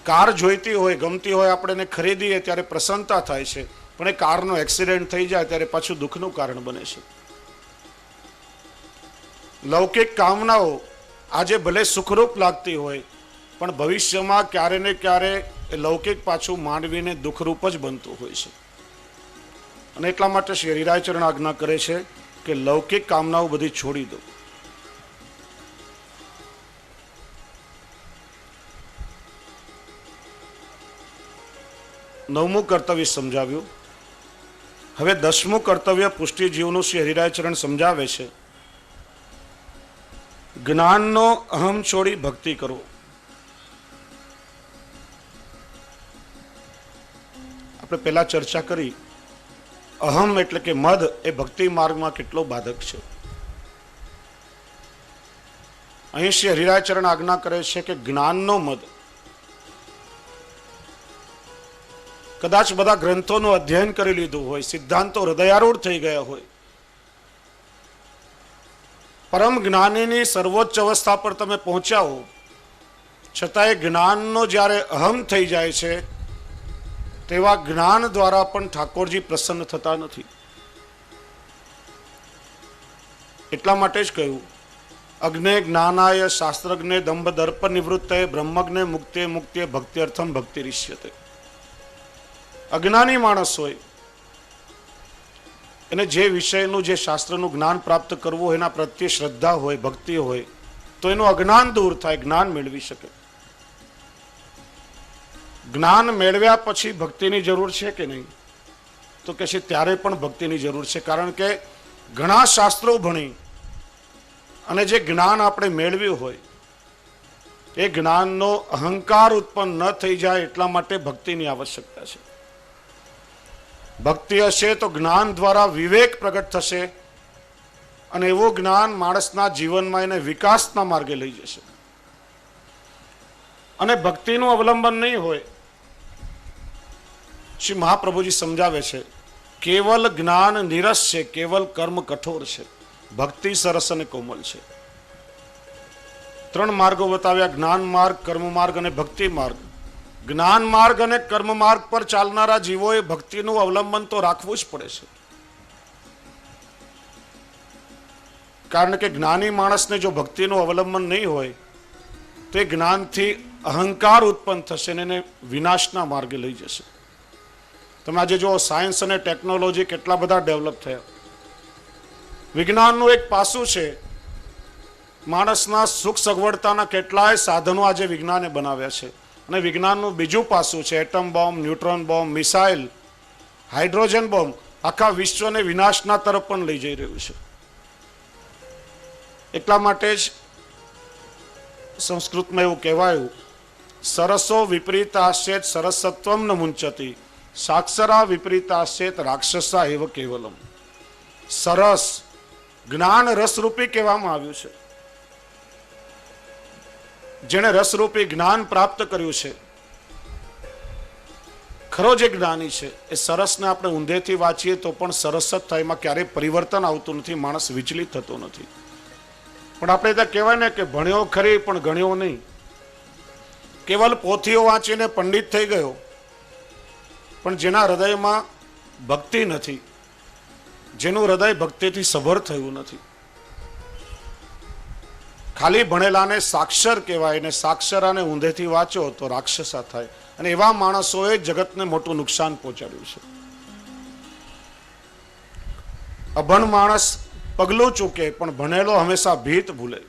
કાર જોઈતી હોય, ગમતી હોય, આપણે એને ખરીદીએ ત્યારે પ્રસન્નતા થાય છે, પણ એ કારનો એક્સિડન્ટ થઈ જાય ત્યારે પાછું દુઃખનું કારણ બને છે. લૌકિક કામનાઓ આજે ભલે સુખરૂપ લાગતી હોય પણ ભવિષ્યમાં ક્યારે ને ક્યારે એ લૌકિક પાછું માનવીને દુઃખરૂપ જ બનતું હોય છે. અને એટલા માટે શ્રી હરિરાયચરણ આજ્ઞા કરે છે કે લૌકિક કામનાઓ બધી છોડી દો. નવમું કર્તવ્ય સમજાવ્યું. હવે 10મું કર્તવ્ય પુષ્ટિ જીવનું શ્રી હરિરાયચરણ સમજાવે છે. જ્ઞાનનો અહમ છોડી ભક્તિ કરો. આપણે પહેલા ચર્ચા કરી, અહમ એટલે કે મદ એ ભક્તિ માર્ગમાં કેટલો બાધક છે. અહીં શ્રી હરિરાયચરણ આજ્ઞા કરે છે કે જ્ઞાનનો મદ, કદાચ બધા ગ્રંથોનું અધ્યયન કરી લીધું હોય, સિદ્ધાંતો હૃદયારૂઢ થઈ ગયા હોય, પરમ જ્ઞાનીની સર્વોચ્ચ અવસ્થા પર તમે પહોંચ્યા હો, છતાંય જ્ઞાનનો જ્યારે અહમ થઈ જાય છે, તેવા જ્ઞાન દ્વારા પણ ઠાકોરજી પ્રસન્ન થતા નથી. એટલા માટે જ કહ્યું, અગ્ને જ્ઞાનાય શાસ્ત્રજ્ઞે દંભ દર્પ નિવૃત્તય બ્રહ્મજ્ઞે મુક્તે મુક્તે ભક્તિ અર્થમ ભક્તિ રિષ્યતે. અજ્ઞાની માણસ હોય એને જે વિષયનું, જે શાસ્ત્રનું જ્ઞાન પ્રાપ્ત કરવું હોય, એના પ્રત્યે શ્રદ્ધા હોય, ભક્તિ હોય, તો એનું અજ્ઞાન દૂર થાય, જ્ઞાન મેળવી શકે. જ્ઞાન મેળવ્યા પછી ભક્તિની જરૂર છે કે નહીં? તો કે છે ત્યારે પણ ભક્તિની જરૂર છે. કારણ કે ઘણા શાસ્ત્રો ભણી અને જે જ્ઞાન આપણે મેળવ્યું હોય એ જ્ઞાનનો અહંકાર ઉત્પન્ન ન થઈ જાય એટલા માટે ભક્તિની આવશ્યકતા છે. ભક્તિ હશે તો જ્ઞાન દ્વારા વિવેક પ્રગટ થશે અને એવું જ્ઞાન માણસના જીવનમાં એને વિકાસના માર્ગે લઈ જશે. અને ભક્તિનું અવલંબન નહીં હોય. શ્રી મહાપ્રભુજી સમજાવે છે, કેવલ જ્ઞાન નિરસ છે, કેવલ કર્મ કઠોર છે, ભક્તિ સરસ અને કોમલ છે. ત્રણ માર્ગો બતાવ્યા, જ્ઞાન માર્ગ, કર્મ માર્ગ અને ભક્તિ માર્ગ. જ્ઞાન માર્ગ અને કર્મ માર્ગ પર ચાલનારા જીવોએ ભક્તિનું અવલંબન તો રાખવું જ પડે છે. કારણ કે જ્ઞાની માણસને જો ભક્તિનું અવલંબન નહીં હોય તો એ જ્ઞાનથી અહંકાર ઉત્પન્ન થશે અને એને વિનાશના માર્ગે લઈ જશે. તમે આજે જો સાયન્સ અને ટેકનોલોજી કેટલા બધા ડેવલપ થયા. વિજ્ઞાનનું એક પાસું છે, માણસના સુખ સગવડતાના કેટલાય સાધનો આજે વિજ્ઞાને બનાવ્યા છે. અને વિજ્ઞાનનું બીજું પાસું છે atom bomb, neutron bomb, missile, hydrogen bomb. આખા વિશ્વને વિનાશના તરફ પણ લઈ જઈ રહ્યું છે. એટલા માટે જ સંસ્કૃતમાં એવું કહેવાયું, સરસો વિપરીતાશ્ચેત સરસત્વમ ન મુંચતી, સાક્ષરા વિપરીતાશ્ચેત રાક્ષસા એવ કેવલમ. સરસ જ્ઞાન રસરૂપી કહેવામાં આવ્યું છે. જેણે રસરૂપી જ્ઞાન પ્રાપ્ત કર્યું છે, ખરો જે જ્ઞાની છે, એ સરસને આપણે ઊંધેથી વાંચીએ તો પણ સરસ જ થાય, એમાં ક્યારેય પરિવર્તન આવતું નથી, માણસ વિચલિત થતો નથી. પણ આપણે ત્યાં કહેવાય ને કે ભણ્યો ખરી પણ ગણ્યો નહીં. કેવલ પોથીઓ વાંચીને પંડિત થઈ ગયો, પણ જેના હૃદયમાં ભક્તિ નથી, જેનું હૃદય ભક્તિથી સભર થયું નથી, ખાલી ભણેલાને સાક્ષર કહેવાય ને સાક્ષરાને ઊંધેથી વાંચો તો રાક્ષસા થાય. અને એવા માણસોએ જગતને મોટું નુકસાન પહોંચાડ્યું છે. અભણ માણસ પગલું ચૂકે પણ ભણેલો હંમેશા ભીત ભૂલે.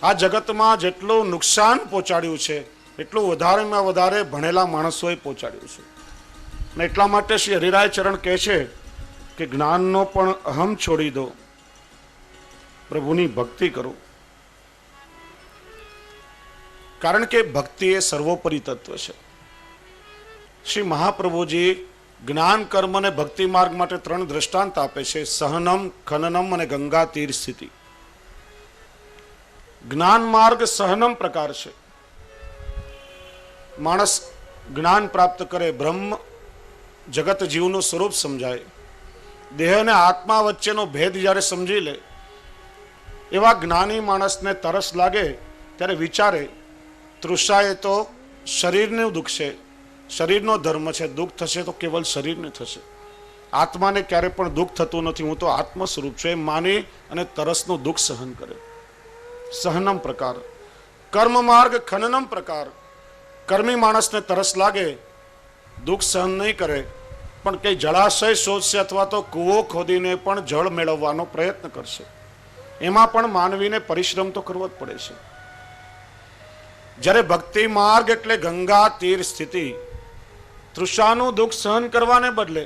આ જગતમાં જેટલું નુકસાન પહોંચાડ્યું છે એટલું વધારેમાં વધારે ભણેલા માણસોએ પહોંચાડ્યું છે. અને એટલા માટે શ્રી હરિરાય ચરણ કહે છે કે જ્ઞાનનો પણ અહમ છોડી દો, પ્રભુની ભક્તિ કરો. કારણ કે ભક્તિ એ સર્વોપરી તત્વ છે. શ્રી મહાપ્રભુજી જ્ઞાન, કર્મ અને ભક્તિ માર્ગ માટે ત્રણ દ્રષ્ટાંત આપે છે, સહનમ, ખનનમ અને ગંગા તીર સ્થિતિ. જ્ઞાન માર્ગ સહનમ પ્રકાર છે. માણસ જ્ઞાન પ્રાપ્ત કરે, બ્રહ્મ જગત જીવનું સ્વરૂપ સમજાય, દેહ અને આત્મા વચ્ચેનો ભેદ જ્યારે સમજી લે, એવા જ્ઞાની માણસને તરસ લાગે ત્યારે વિચારે, તૃષા એ તો શરીરનું દુઃખ છે, શરીરનો ધર્મ છે, દુઃખ થશે તો કેવલ શરીરને થશે, આત્માને ક્યારે પણ દુઃખ થતું નથી, હું તો આત્મ સ્વરૂપ છું, એમ માની અને તરસનું દુઃખ સહન કરે. સહનમ પ્રકાર. કર્મ માર્ગ ખનનમ પ્રકાર. કર્મી માણસને તરસ લાગે, દુઃખ સહન નહીં કરે, પણ કંઈ જળાશય શોધશે અથવા તો કૂવો ખોદીને પણ જળ મેળવવાનો પ્રયત્ન કરશે. એમાં પણ માનવીને પરિશ્રમ તો કરવો જ પડે છે. જ્યારે ભક્તિ માર્ગ એટલે ગંગા તીર સ્થિતિ, તૃષાનું દુઃખ સહન કરવાને બદલે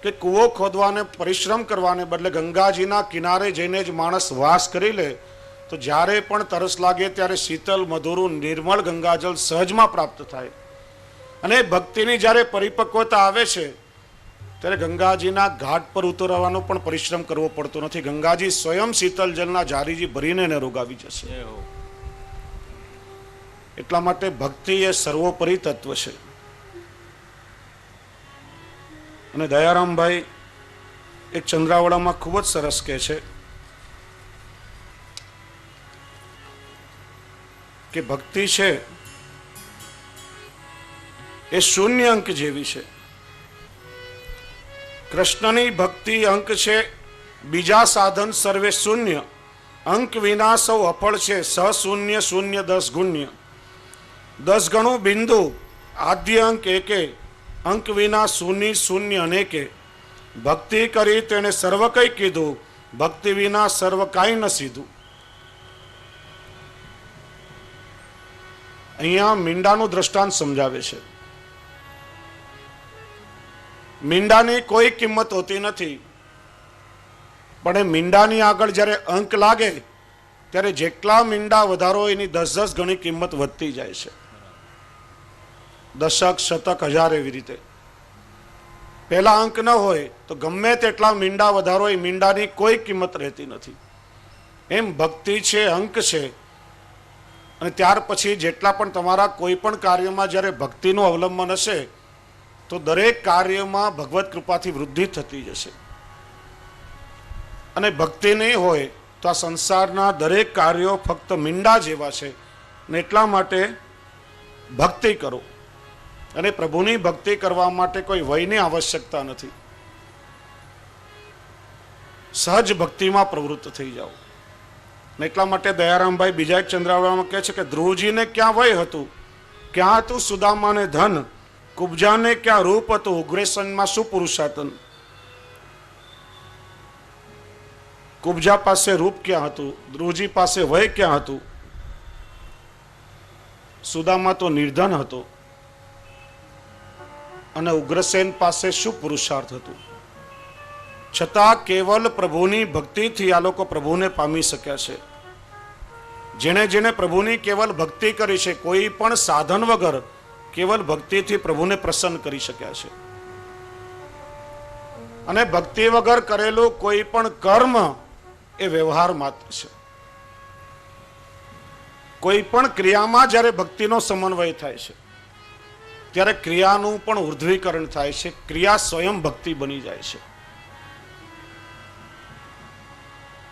કે કૂવો ખોદવાને પરિશ્રમ કરવાને બદલે ગંગાજીના કિનારે જઈને જ માણસ વાસ કરી લે, તો જ્યારે પણ તરસ લાગે ત્યારે શીતલ, મધુરું, નિર્મળ ગંગાજળ સહજમાં પ્રાપ્ત થાય. અને ભક્તિની જ્યારે પરિપક્વતા આવે છે ત્યારે ગંગાજીના ઘાટ પર ઉતરવાનો પણ પરિશ્રમ કરવો પડતો નથી. ગંગાજી સ્વયં શીતલ જલના જારીજી ભરીને એને રોગાવી જશે. એટલા માટે ભક્તિ એ સર્વોપરી તત્વ છે. અને દયારામભાઈ એક ચંદ્રાવળામાં ખૂબ જ સરસ કહે છે કે ભક્તિ છે એ શૂન્ય અંક જેવી છે. કૃષ્ણની ભક્તિ અંક છે, બીજા સાધન સર્વે શૂન્ય. અંક વિના સૌ અફળ છે, સશૂન્ય શૂન્ય 10 ગુણ્ય. 10 ગણું બિંદુ આદ્ય અંક એકે, અંક વિના શૂન્ય શૂન્ય અનેકે. ભક્તિ કરી તેને સર્વ કઈ કીધું, ભક્તિ વિના સર્વ કાંઈ ન સીધું. અહીંયા મીંડાનું દ્રષ્ટાંત સમજાવે છે. મીંડાની કોઈ કિંમત હોતી નથી, પણ એ મીંડાની આગળ જ્યારે અંક લાગે ત્યારે જેટલા મીંડા વધારો એની 10-10 ગણી કિંમત વધતી જાય છે. દશક, શતક, હજાર એવી રીતે. પહેલા અંક ન હોય તો ગમે તેટલા મીંડા વધારો એ મીંડાની કોઈ કિંમત રહેતી નથી. એમ ભક્તિ છે, અંક છે. અને ત્યાર પછી જેટલા પણ તમારા કોઈ પણ કાર્યમાં જ્યારે ભક્તિનું અવલંબન હશે તો દરેક કાર્યમાં ભગવત કૃપાથી વૃદ્ધિ થતી જશે. અને ભક્તિ નહીં હોય તો આ સંસારના દરેક કાર્યો ફક્ત મીંડા જેવા છે. ને એટલા માટે ભક્તિ કરો. અને પ્રભુની ભક્તિ કરવા માટે કોઈ વયની આવશ્યકતા નથી. સહજ ભક્તિમાં પ્રવૃત્ત થઈ જાઓ. ને એટલા માટે દયારામભાઈ બીજા એક ચંદ્રાવળામાં કહે છે કે ધ્રુવજીને ક્યાં વય હતું, ક્યાં હતું સુદામાને ધન, કુબજાને ક્યાં રૂપ હતું, ઉગ્રેસનમાં શું પુરુષાર્થન. કુબજા પાસે રૂપ ક્યાં હતું, ધ્રુવજી પાસે વય ક્યાં હતું, સુદામા તો નિર્ધન હતો, અને ઉગ્રસેન પાસે શું પુરુષાર્થ હતું. છતાં કેવલ પ્રભુની ભક્તિથી આ લોકો પ્રભુને પામી શક્યા છે. જેણે જેણે પ્રભુની કેવલ ભક્તિ કરી છે, કોઈ પણ સાધન વગર કેવલ ભક્તિથી પ્રભુને પ્રસન્ન કરી શક્યા છે. અને ભક્તિ વગર કરેલું કોઈ પણ કર્મ એ વ્યવહાર માત્ર છે. કોઈ પણ ક્રિયામાં જ્યારે ભક્તિનો સમન્વય થાય છે ત્યારે ક્રિયાનું પણ ઉર્ધ્વીકરણ થાય છે. ક્રિયા સ્વયં ભક્તિ બની જાય છે.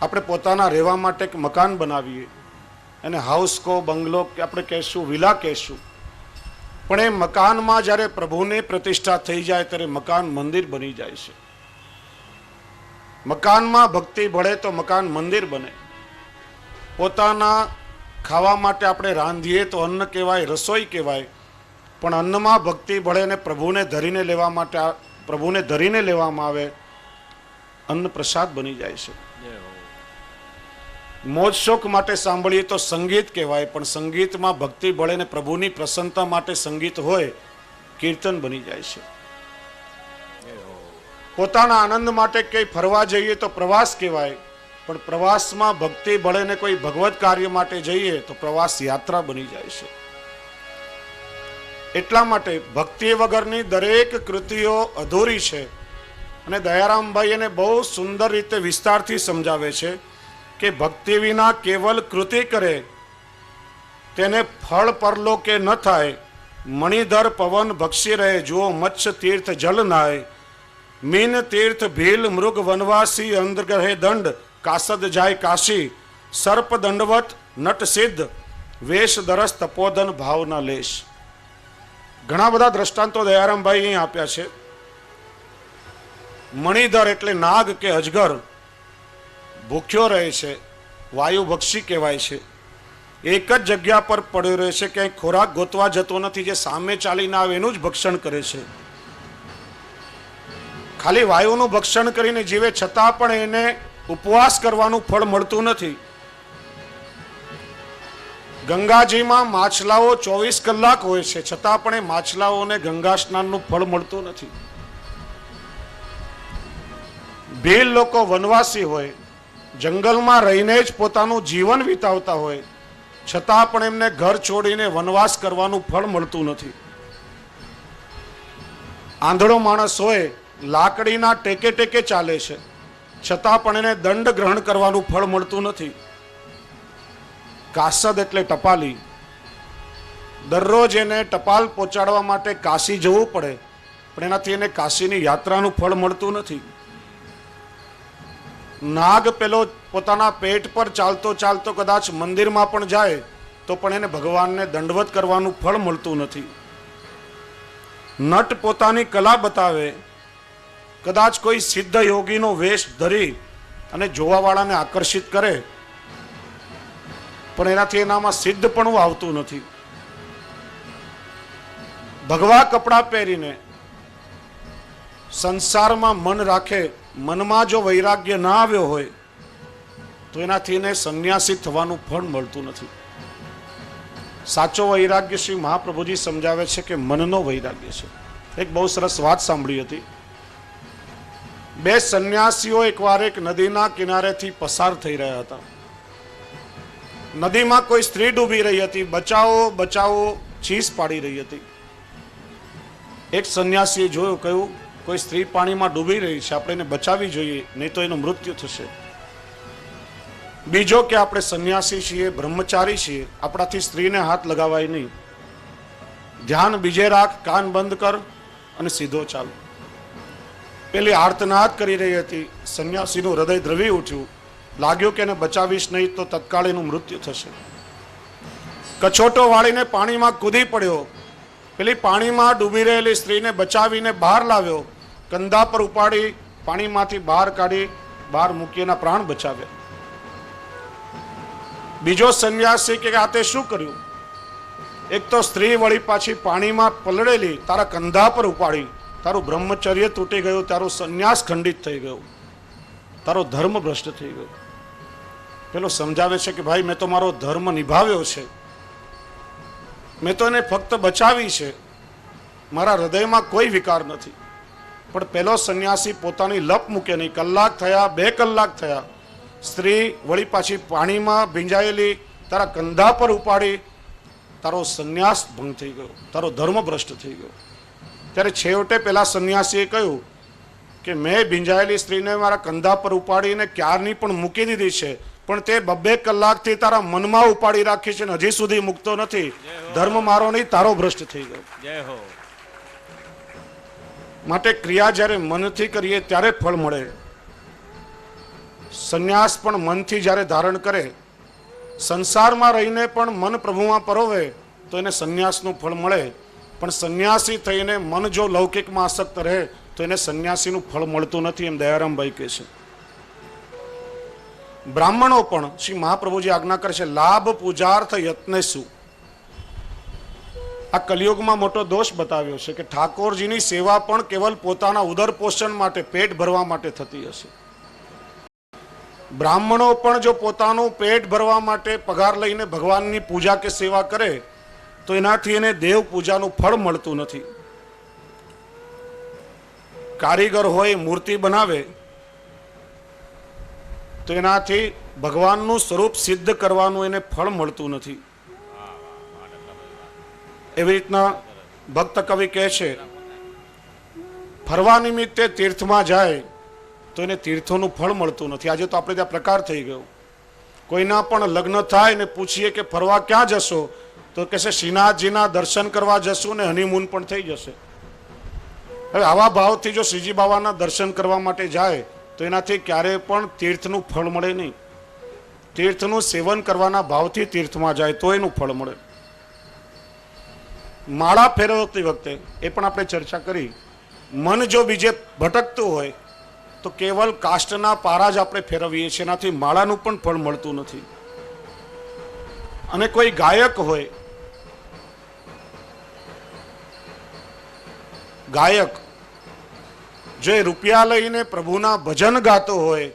આપણે પોતાના રહેવા માટે એક મકાન બનાવીએ, એને હાઉસ કો, બંગલો કે આપણે કહેશું, વિલા કહેશું, પણ એ મકાનમાં જ્યારે પ્રભુની પ્રતિષ્ઠા થઈ જાય ત્યારે મકાન મંદિર બની જાય છે. મકાનમાં ભક્તિ ભળે તો મકાન મંદિર બને. પોતાના ખાવા માટે આપણે રાંધીએ તો અન્ન કહેવાય, રસોઈ કહેવાય, પણ અન્નમાં ભક્તિ ભળે ને પ્રભુને ધરીને લેવા માટે પ્રભુને ધરીને લેવામાં આવે, અન્ન પ્રસાદ બની જાય છે. મોજ શોખ માટે સાંભળીએ તો સંગીત કહેવાય, પણ સંગીતમાં ભક્તિ ભળે ને પ્રભુની પ્રસન્નતા માટે સંગીત હોય, કીર્તન બની જાય છે. પોતાના આનંદ માટે કંઈ ફરવા જઈએ તો પ્રવાસ કહેવાય, પણ પ્રવાસમાં ભક્તિ ભળે ને કોઈ ભગવત કાર્ય માટે જઈએ તો પ્રવાસ યાત્રા બની જાય છે. એટલા માટે ભક્તિ વગરની દરેક કૃતિઓ અધૂરી છે. અને દયારામભાઈ એને બહુ સુંદર રીતે વિસ્તારથી સમજાવે છે કે ભક્તિ વિના કેવલ કૃતિ કરે તેને ફળ પરલોકે ન થાય. મણિધર પવન ભક્ષી રહે, જુઓ મત્સ્ય તીર્થ જલ નાય. મીન તીર્થ ભીલ મૃગ વનવાસી, અંધગ્રહે દંડ કાસદ જાય કાશી. સર્પ દંડવત નટ સિદ્ધ, વેશ દરસ તપોધન ભાવના લેશ. ઘણા બધા દ્રષ્ટાંતો દયારામભાઈ અહીં આપ્યા છે. મણિધર એટલે નાગ કે અજગર ભૂખ્યો રહે છે, વાયુ ભક્ષી કહેવાય છે. એક જ જગ્યા પર પડ્યો રહે છે, ક્યાંય ખોરાક ગોતવા જતો નથી. જે સામે ચાલીને આવે એનું જ ભક્ષણ કરે છે. ખાલી વાયુનું ભક્ષણ કરીને જીવે, છતાં પણ એને ઉપવાસ કરવાનું ફળ મળતું નથી. ગંગાજીમાં માછલાઓ 24 કલાક હોય છે, છતાં પણ એ માછલાઓને ગંગા સ્નાનનું ફળ મળતું નથી. ભીલ લોકો વનવાસી હોય, જંગલમાં રહીને જ પોતાનું જીવન વિતાવતા હોય, છતાં પણ એમને ઘર છોડીને વનવાસ કરવાનું ફળ મળતું નથી. આંધળો માણસ હોય લાકડીના ટેકે ટેકે ચાલે છે, છતાં પણ એને દંડ ગ્રહણ કરવાનું ફળ મળતું નથી. કાસદ એટલે ટપાલી, દરરોજ એને ટપાલ પહોંચાડવા માટે કાશી જવું પડે, પણ એનાથી એને કાશીની યાત્રાનું ફળ મળતું નથી. નાગ પેલો પોતાના પેટ પર ચાલતો ચાલતો કદાચ મંદિરમાં પણ જાય તો પણ એને ભગવાનને દંડવત કરવાનું ફળ મળતું નથી. નટ પોતાની કલા બતાવે, કદાચ કોઈ સિદ્ધ યોગીનો વેશ ધરી અને જોવાવાળાને આકર્ષિત કરે, પણ એનાથી એનામાં સિદ્ધપણું આવતું નથી. ભગવા કપડાં પહેરીને સંસારમાં મન રાખે, મનમાં જો વૈરાગ્ય ના આવ્યો હોય તો એનાથી એને સંન્યાસી થવાનું ફળ મળતું નથી. સાચો વૈરાગ્ય શ્રી મહાપ્રભુજી સમજાવે છે કે મનનો વૈરાગ્ય છે. એક બહુ સરસ વાત સાંભળી હતી. બે સંન્યાસીઓ એકવાર એક નદીના કિનારેથી પસાર થઈ રહ્યા હતા. નદીમાં કોઈ સ્ત્રી ડૂબી રહી હતી, બચાવો બચાવો ચીસ પાડી રહી હતી. એક સંન્યાસીએ જોયું, કહ્યું કોઈ સ્ત્રી પાણીમાં ડૂબી રહી છે, આપણે એને બચાવવી જોઈએ, નહીં તો એનું મૃત્યુ થશે. બીજો કે આપણે સંન્યાસી છીએ, બ્રહ્મચારી છીએ, આપણાથી સ્ત્રીને હાથ લગાવાય નહીં, ધ્યાન બીજે રાખ, કાન બંધ કર અને સીધો ચાલ. પેલી આર્તનાદ કરી રહી હતી. સંન્યાસીનું હૃદય દ્રવી ઉઠ્યું, લાગ્યું કે એને બચાવીશ નહીં તો તત્કાળ એનું મૃત્યુ થશે. કછોટો વાળીને પાણીમાં કૂદી પડ્યો. પેલી પાણીમાં ડૂબી રહેલી સ્ત્રીને બચાવીને બહાર લાવ્યો, કંધા પર ઉપાડી પાણીમાંથી બહાર કાઢી બહાર મૂકી એના પ્રાણ બચાવ્યા. બીજો સંન્યાસી કે આ તે શું કર્યું? એક તો સ્ત્રી વળી પાછી પાણીમાં પલળેલી, તારા કંધા પર ઉપાડી, તારું બ્રહ્મચર્ય તૂટી ગયું, તારું સંન્યાસ ખંડિત થઈ ગયું, તારો ધર્મ ભ્રષ્ટ થઈ ગયો. પેલો સમજાવે છે કે ભાઈ મેં તો મારો ધર્મ નિભાવ્યો છે, મેં તો એને ફક્ત બચાવી છે, મારા હૃદયમાં કોઈ વિકાર નથી. પણ પેલો સંન્યાસી પોતાની લપ મૂકે નહીં. કલાક થયા, 2 કલાક થયા, સ્ત્રી વળી પાછી પાણીમાં ભીંજાયેલી તારા કંધા પર ઉપાડી, તારો સંન્યાસ ભંગ થઈ ગયો, તારો ધર્મ ભ્રષ્ટ થઈ ગયો. ત્યારે છેવટે પેલા સંન્યાસીએ કહ્યું કે મેં ભીંજાયેલી સ્ત્રીને મારા કંધા પર ઉપાડીને ક્યારની પણ મૂકી દીધી છે, પણ તે 2 કલાકથી તારા મનમાં ઉપાડી રાખી છે ને હજી સુધી મૂકતો નથી. ધર્મ મારો નહીં, તારો ભ્રષ્ટ થઈ ગયો. જય હો. માટે ક્રિયા જ્યારે મનથી કરીએ ત્યારે ફળ મળે. સંન્યાસ પણ મનથી જ્યારે ધારણ કરે, સંસારમાં રહીને પણ મન પ્રભુમાં પરોવે તો એને સંન્યાસનું ફળ મળે. પણ સંન્યાસી થઈને મન જો લૌકિકમાં આસક્ત રહે તો એને સંન્યાસીનું ફળ મળતું નથી, એમ દયારામભાઈ કહે છે. બ્રાહ્મણો પણ શ્રી મહાપ્રભુજી આજ્ઞા કરે છે, લાભ પૂજાર્થ યત્ને શું. આ કલિયુગમાં મોટો દોષ બતાવ્યો છે કે ઠાકોરજીની સેવા પણ કેવલ પોતાના ઉદર પોષણ માટે, પેટ ભરવા માટે થતી હશે. બ્રાહ્મણો પણ જો પોતાનું પેટ ભરવા માટે પગાર લઈને ભગવાનની પૂજા કે સેવા કરે તો એનાથી એને દેવ પૂજાનું ફળ મળતું નથી. કારીગર હોય, મૂર્તિ બનાવે તો એનાથી ભગવાનનું સ્વરૂપ સિદ્ધ કરવાનું એને ફળ મળતું નથી. એવી રીતના ભક્ત કવિ કહે છે, ફરવા નિમિત્તે તીર્થમાં જાય તો એને તીર્થોનું ફળ મળતું નથી. આજે તો આપણે ત્યાં પ્રકાર થઈ ગયો, કોઈના પણ લગ્ન થાય ને પૂછીએ કે ફરવા ક્યાં જશો તો કહેશે શ્રીનાથજીના દર્શન કરવા જશું ને હનીમૂન પણ થઈ જશે. હવે આવા ભાવથી જો શ્રીજી બાવાના દર્શન કરવા માટે જાય તો એનાથી ક્યારેય પણ તીર્થનું ફળ મળે નહીં. તીર્થનું સેવન કરવાના ભાવથી તીર્થમાં જાય તો એનું ફળ મળે. માળા ફેરવતી વખતે એ પણ આપણે ચર્ચા કરી, મન જો બીજે ભટકતું હોય તો કેવલ કાષ્ટના પારા જ આપણે ફેરવીએ છીએ, એનાથી માળાનું પણ ફળ મળતું નથી. અને કોઈ ગાયક હોય, ગાયક જો એ રૂપિયા લઈને પ્રભુના ભજન ગાતો હોય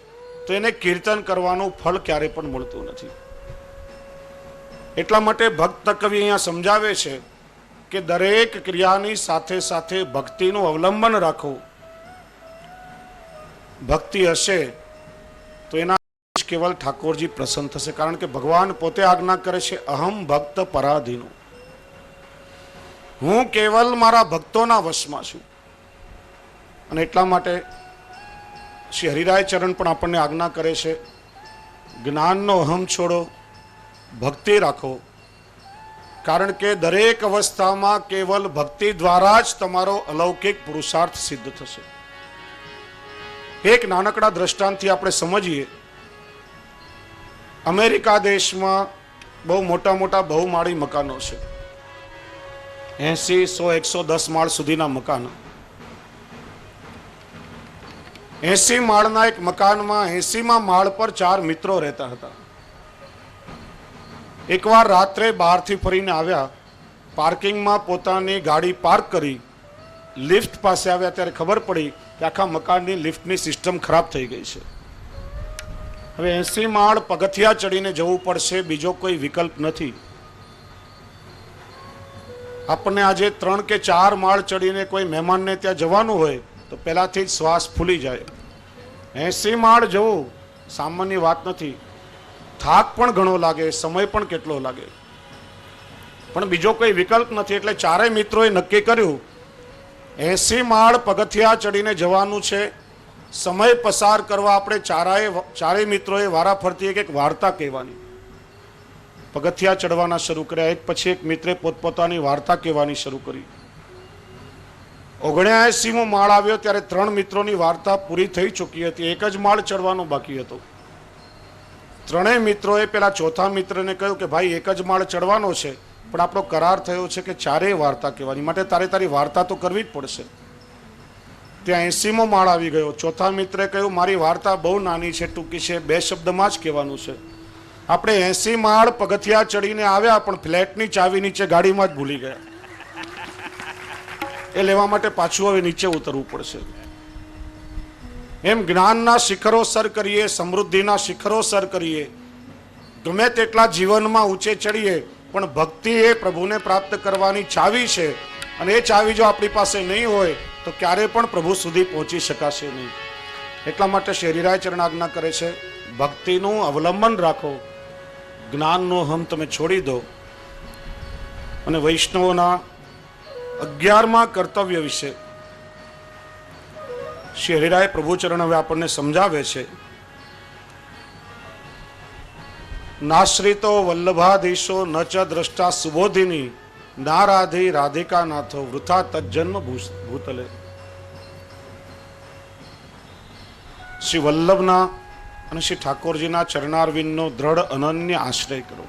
તો એને કીર્તન કરવાનું ફળ ક્યારે પણ મળતું નથી. એટલા માટે ભક્ત કવિ અહીંયા સમજાવે છે કે દરેક ક્રિયાની સાથે સાથે ભક્તિનું અવલંબન રાખો. ભક્તિ હશે તો એના કેવલ ઠાકોરજી પ્રસન્ન થશે. કારણ કે ભગવાન પોતે આજ્ઞા કરે છે, અહમ ભક્ત પરાધીનો, હું કેવલ મારા ભક્તોના વશમાં છું. અને એટલા માટે શ્રી હરિરાય ચરણ પણ આપણને આજ્ઞા કરે છે, જ્ઞાનનો અહમ છોડો, ભક્તિ રાખો. કારણ કે દરેક અવસ્થામાં કેવલ ભક્તિ દ્વારા જ તમારો અલૌકિક પુરુષાર્થ સિદ્ધ થશે. એક નાનકડા દ્રષ્ટાંતથી આપણે સમજીએ. અમેરિકા દેશમાં બહુ મોટા મોટા બહુમાળી મકાનો છે, 80, 100, 110 માળ સુધીના મકાનો. 80 માળના એક મકાનમાં 80મા માળ પર 4 મિત્રો રહેતા હતા. એકવાર રાત્રે બહારથી ફરીને આવ્યા, પાર્કિંગમાં પોતાની ગાડી પાર્ક કરી લિફ્ટ પાસે આવ્યા ત્યારે ખબર પડી કે આખા મકાનની લિફ્ટની સિસ્ટમ ખરાબ થઈ ગઈ છે. હવે 80 માળ પગથિયા ચડીને જવું પડશે, બીજો કોઈ વિકલ્પ નથી. આપણને આજે 3 કે 4 માળ ચડીને કોઈ મહેમાનને ત્યાં જવાનું હોય તો પહેલાથી જ શ્વાસ ફૂલી જાય. 80 માળ જવું સામાન્ય વાત નથી. થાક પણ ઘણો લાગે, સમય પણ કેટલો લાગે, પણ બીજો કોઈ વિકલ્પ નથી. એટલે ચારેય મિત્રોએ નક્કી કર્યું 80 માળ પગથિયા ચડીને જવાનું છે. સમય પસાર કરવા આપણે ચારેય મિત્રોએ વારાફરતી એક વાર્તા કહેવાની. પગથિયા ચડવાના શરૂ કર્યા. એક પછી એક મિત્રે પોતપોતાની વાર્તા કહેવાની શરૂ કરી. 79મો માળ આવ્યો ત્યારે 3 મિત્રોની વાર્તા પૂરી થઈ ચૂકી હતી. એક જ માળ ચડવાનું બાકી હતો. ત્રણેય મિત્રોએ પેલા ચોથા મિત્રને કહ્યું કે ભાઈ એક જ માળ ચડવાનો છે, પણ આપણો કરાર થયો છે કે ચારેય વાર્તા કહેવાની, માટે તારી વાર્તા તો કરવી જ પડશે. ત્યાં 80મો માળ આવી ગયો. ચોથા મિત્રે કહ્યું મારી વાર્તા બહુ નાની છે, ટૂંકી છે, 2 શબ્દમાં જ કહેવાનું છે. આપણે 80 માળ પગથિયા ચડીને આવ્યા પણ ફ્લેટની ચાવી નીચે ગાડીમાં જ ભૂલી ગયા. એ લેવા માટે પાછું હવે નીચે ઉતરવું પડશે. એમ જ્ઞાનના શિખરો સર કરીએ, સમૃદ્ધિના શિખરો સર કરીએ, ગમે તેટલા જીવનમાં ઊંચે ચડીએ, પણ ભક્તિ એ પ્રભુને પ્રાપ્ત કરવાની ચાવી છે. અને એ ચાવી જો આપણી પાસે નહીં હોય તો ક્યારે પણ પ્રભુ સુધી પહોંચી શકાશે નહીં. એટલા માટે શ્રી હરિરાય ચરણ આજ્ઞા કરે છે, ભક્તિનું અવલંબન રાખો, જ્ઞાનનો હમ તમે છોડી દો. અને વૈષ્ણવોના 11મા કર્તવ્ય વિશે શ્રી હરિરાય પ્રભુચરણ હવે આપણને સમજાવે છે. નાશ્રિતો વલ્લભાધીશો ન ચ દ્રષ્ટા સુબોધિની નારાધી રાધિકા નાથો વૃથા તજન્મ ભૂતલે. શ્રી વલ્લભના અને શ્રી ઠાકોરજીના ચરણારવિંદનો દ્રઢ અનન્ય આશ્રય કરો.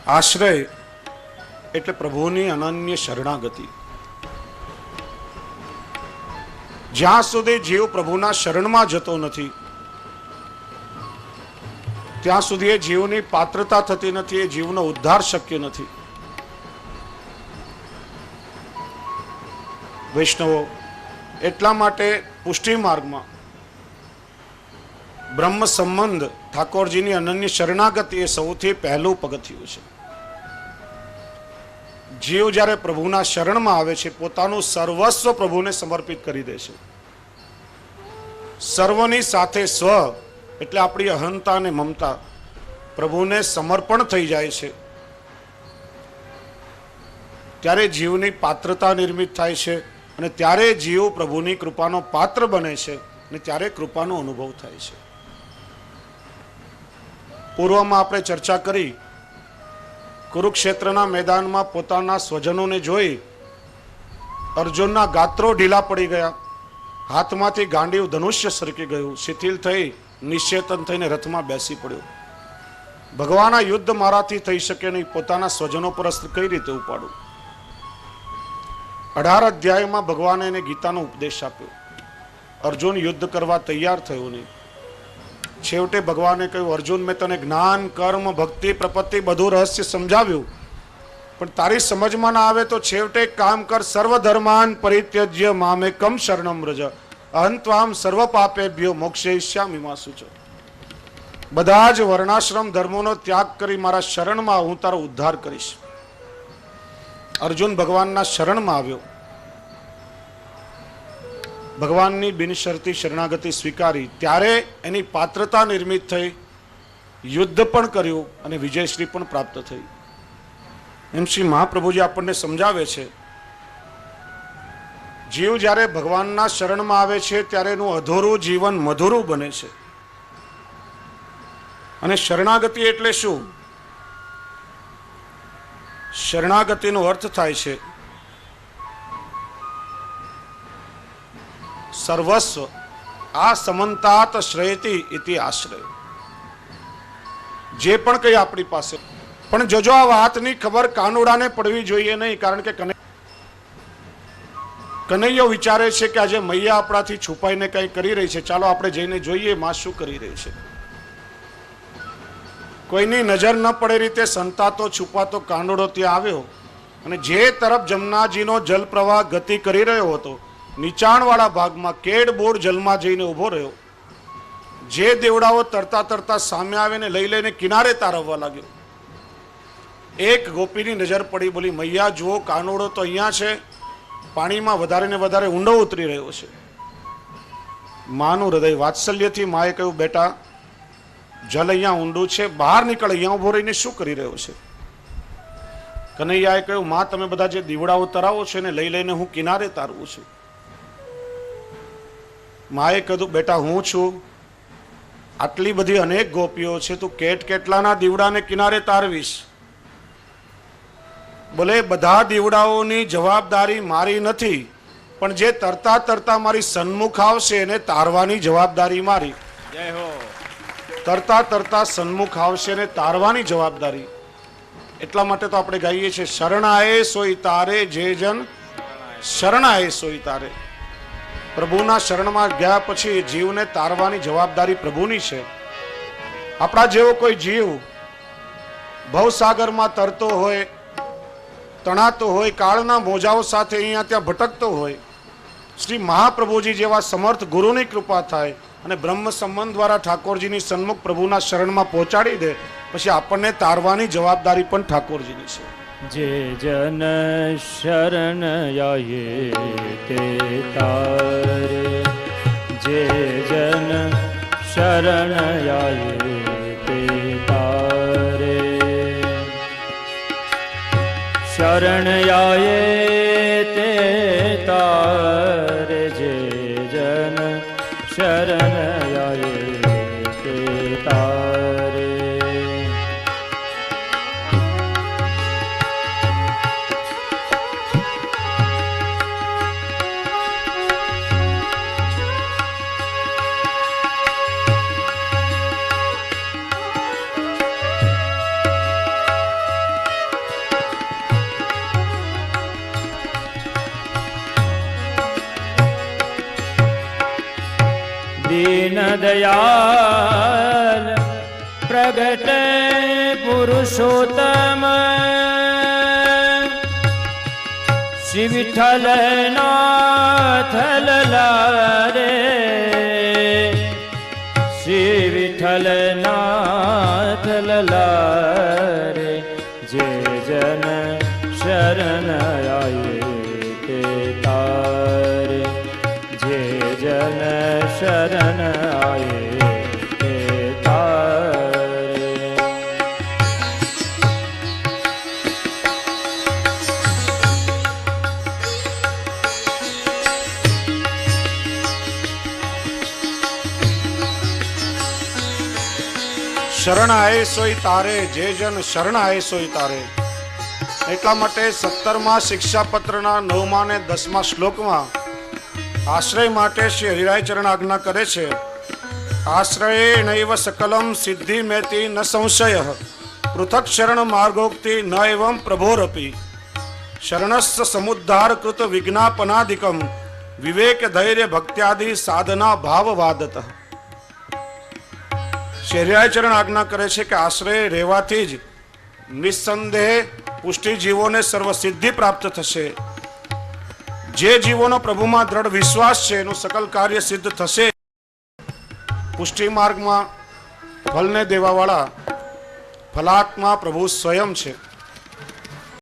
આશ્રય એટલે પ્રભુની અનન્ય શરણાગતિ. જ્યાં સુધી જીવ પ્રભુના શરણમાં જતો નથી ત્યાં સુધી એ જીવની પાત્રતા થતી નથી, એ જીવનો ઉદ્ધાર શક્ય નથી. વૈષ્ણવો, એટલા માટે પુષ્ટિ માર્ગમાં બ્રહ્મ સંબંધ, ઠાકોરજીની અનન્ય શરણાગતિ એ સૌથી પહેલું પગથિયું છે. જીવ જ્યારે પ્રભુના શરણમાં આવે છે, પોતાનું સર્વસ્વ પ્રભુને સમર્પિત કરી દે છે. સર્વની સાથે સ્વ એટલે આપણી અહંતા અને મમતા પ્રભુને સમર્પણ થઈ જાય છે. ત્યારે જીવની પાત્રતા નિર્મિત થાય છે અને ત્યારે જીવ પ્રભુની કૃપાનો પાત્ર બને છે અને ત્યારે કૃપાનો અનુભવ થાય છે. પૂર્વમાં આપણે ચર્ચા કરી, કુરુક્ષેત્રના મેદાનમાં પોતાના સ્વજનોને જોઈ અર્જુનના ગાત્રો ઢીલા પડી ગયા, હાથમાંથી ગાંડીવ ધનુષ્ય સરકી ગયું, શિથિલ થઈ નિશ્ચેતન થઈને રથમાં બેસી પડ્યો. ભગવાનના યુદ્ધ મારાથી થઈ શકે નહીં, પોતાના સ્વજનો પર અસ્ત્ર કઈ રીતે ઉપાડું? 18 અધ્યાયમાં ભગવાને એને ગીતાનો ઉપદેશ આપ્યો. અર્જુન યુદ્ધ કરવા તૈયાર થયો નહીં. છેવટે ભગવાને કહ્યું, અર્જુન મેં તને જ્ઞાન, કર્મ, ભક્તિ, પ્રપત્તિ બધું રહસ્ય સમજાવ્યું, પણ તારી સમજમાં ના આવે તો છેવટે એક કામ કર, સર્વ ધર્માન પરિત્યજ્ય મામેકમ શરણમ વ્રજ અહં ત્વામ સર્વ પાપેભ્યો મોક્ષયિષ્યામિ મા શુચ. બધા જ વર્ણાશ્રમ ધર્મોનો ત્યાગ કરી મારા શરણમાં હું તારો ઉદ્ધાર કરીશ. અર્જુન ભગવાનના શરણમાં આવ્યો, ભગવાનની બિનશરતી શરણાગતિ સ્વીકારી, ત્યારે એની પાત્રતા નિર્મિત થઈ, યુદ્ધ પણ કર્યું અને વિજયશ્રી પણ પ્રાપ્ત થઈ. એમ શ્રી મહાપ્રભુજી આપણને સમજાવે છે જીવ જ્યારે ભગવાનના શરણમાં આવે છે ત્યારે એનું અધૂરું જીવન મધુરું બને છે. અને શરણાગતિ એટલે શું? શરણાગતિનો અર્થ થાય છે સર્વસ્વ આ સમંતાત શ્રેયતી ઇતિ આશ્રય. જે પણ કંઈ આપણી પાસે, પણ જોજો આ વાતની ખબર કાનુડાને પડવી જોઈએ નહીં. કારણ કે કનૈયો વિચારે છે કે આજે મૈયા આપણાથી છુપાઈને કંઈ કરી રહી છે, ચાલો આપણે જઈને જોઈએ માં શું કરી રહી છે. કોઈની નજર ન પડે રીતે સંતાતો છુપાતો કાનુડો ત્યાં આવ્યો અને જે તરફ જમનાજીનો જલ પ્રવાહ ગતિ કરી રહ્યો હતો, નીચાણવાળા ભાગમાં કેડબોડ જલમાં જઈને ઊભો રહ્યો. જે દેવડાઓ તરતા તરતા સામે આવીને લઈ લઈને કિનારે તારવવા લાગ્યો. એક ગોપીની નજર પડી, બોલી મૈયા જુઓ, કાનુડો તો અહીંયા છે, પાણીમાં વધારે ને વધારે ઊંડો ઉતરી રહ્યો છે. માનું હૃદય વાત્સલ્યથી માએ કહ્યું, બેટા જલ અહીંયા ઊંડું છે, બહાર નીકળ, અહીંયા ઉભો રહીને શું કરી રહ્યો છે? કનૈયાએ કહ્યું, માં તમે બધા જે દીવડાઓ તરાવો છો એને લઈ લઈને હું કિનારે તારવું છું. માએ કહ્યું, બેટા હું છું, આટલી બધી અનેક ગોપીઓ છે, તું કેટલાના દીવડાને કિનારે તારવીશ? બોલે બધા દીવડાઓની જવાબદારી મારી નથી, પણ જે તરતા તરતા મારી સન્મુખ આવશે એને તારવાની જવાબદારી મારી. જય હો. તરતા તરતા સન્મુખ આવશે ને તારવાની જવાબદારી. એટલા માટે તો આપણે ગાઈએ છીએ, શરણાએ સોઈ તારે જે જન શરણાએ સોઈ તારે. પ્રભુના શરણમાં ગયા પછી જીવને તારવાની જવાબદારી પ્રભુની છે. આપણા જેવો કોઈ જીવ ભવસાગરમાં તરતો હોય, તણાતો હોય, કાળના મોજાઓ સાથે અહીંયા ત્યાં ભટકતો હોય, શ્રી મહાપ્રભુજી જેવા સમર્થ ગુરુની કૃપા થાય અને બ્રહ્મ સંબંધ દ્વારા ઠાકોરજીની સન્મુખ પ્રભુના શરણમાં પહોંચાડી દે, પછી આપણને તારવાની જવાબદારી પણ ઠાકોરજીની છે. જે જન શરણ આયે તે તારે, જે જન શરણ આયે તે તારે, શરણ આયે તે તારે, જે જન શરણ આયે તે તારે. दीन दयाल प्रगटे पुरुषोत्तम, श्री विठ्ठल नाथ ललारे, श्री विठ्ठल नाथ ललारे. जे जन शरण आये ते तारे, जे जन शरण आये ते तारे. શરણ આયે સોઈ તારે, જે જન શરણ આયે સોઈ તારે. એટલા માટે 17મા શિક્ષાપત્રના 9મા અને 10મા શ્લોકમાં આશ્રય માટે શ્રી હરિરાયચરણ આજ્ઞા કરે છે, આશ્રયે નૈવ સકલમ સિદ્ધિ મેતી ન સંશય, પૃથક શરણ માર્ગોક્તિ ન એવં પ્રભોરપી, શરણસ્ય સમુદ્ધાર કૃત વિજ્ઞાપનાદિકમ, વિવેક ધૈર્ય ભક્ત્યાદિ સાધના ભાવવાદત. શ્રી હરિરાયચરણ આજ્ઞા કરે છે કે આશ્રય રહેવાથી જ નિસ્સંદેહ પુષ્ટિ જીવોને સર્વ સિદ્ધિ પ્રાપ્ત થશે. જે જીવોનો પ્રભુમાં દ્રઢ વિશ્વાસ છે એનું સકલ કાર્ય સિદ્ધ થશે. પુષ્ટિ માર્ગમાં ફલને દેવાવાળા ફલાત્મા પ્રભુ સ્વયં છે.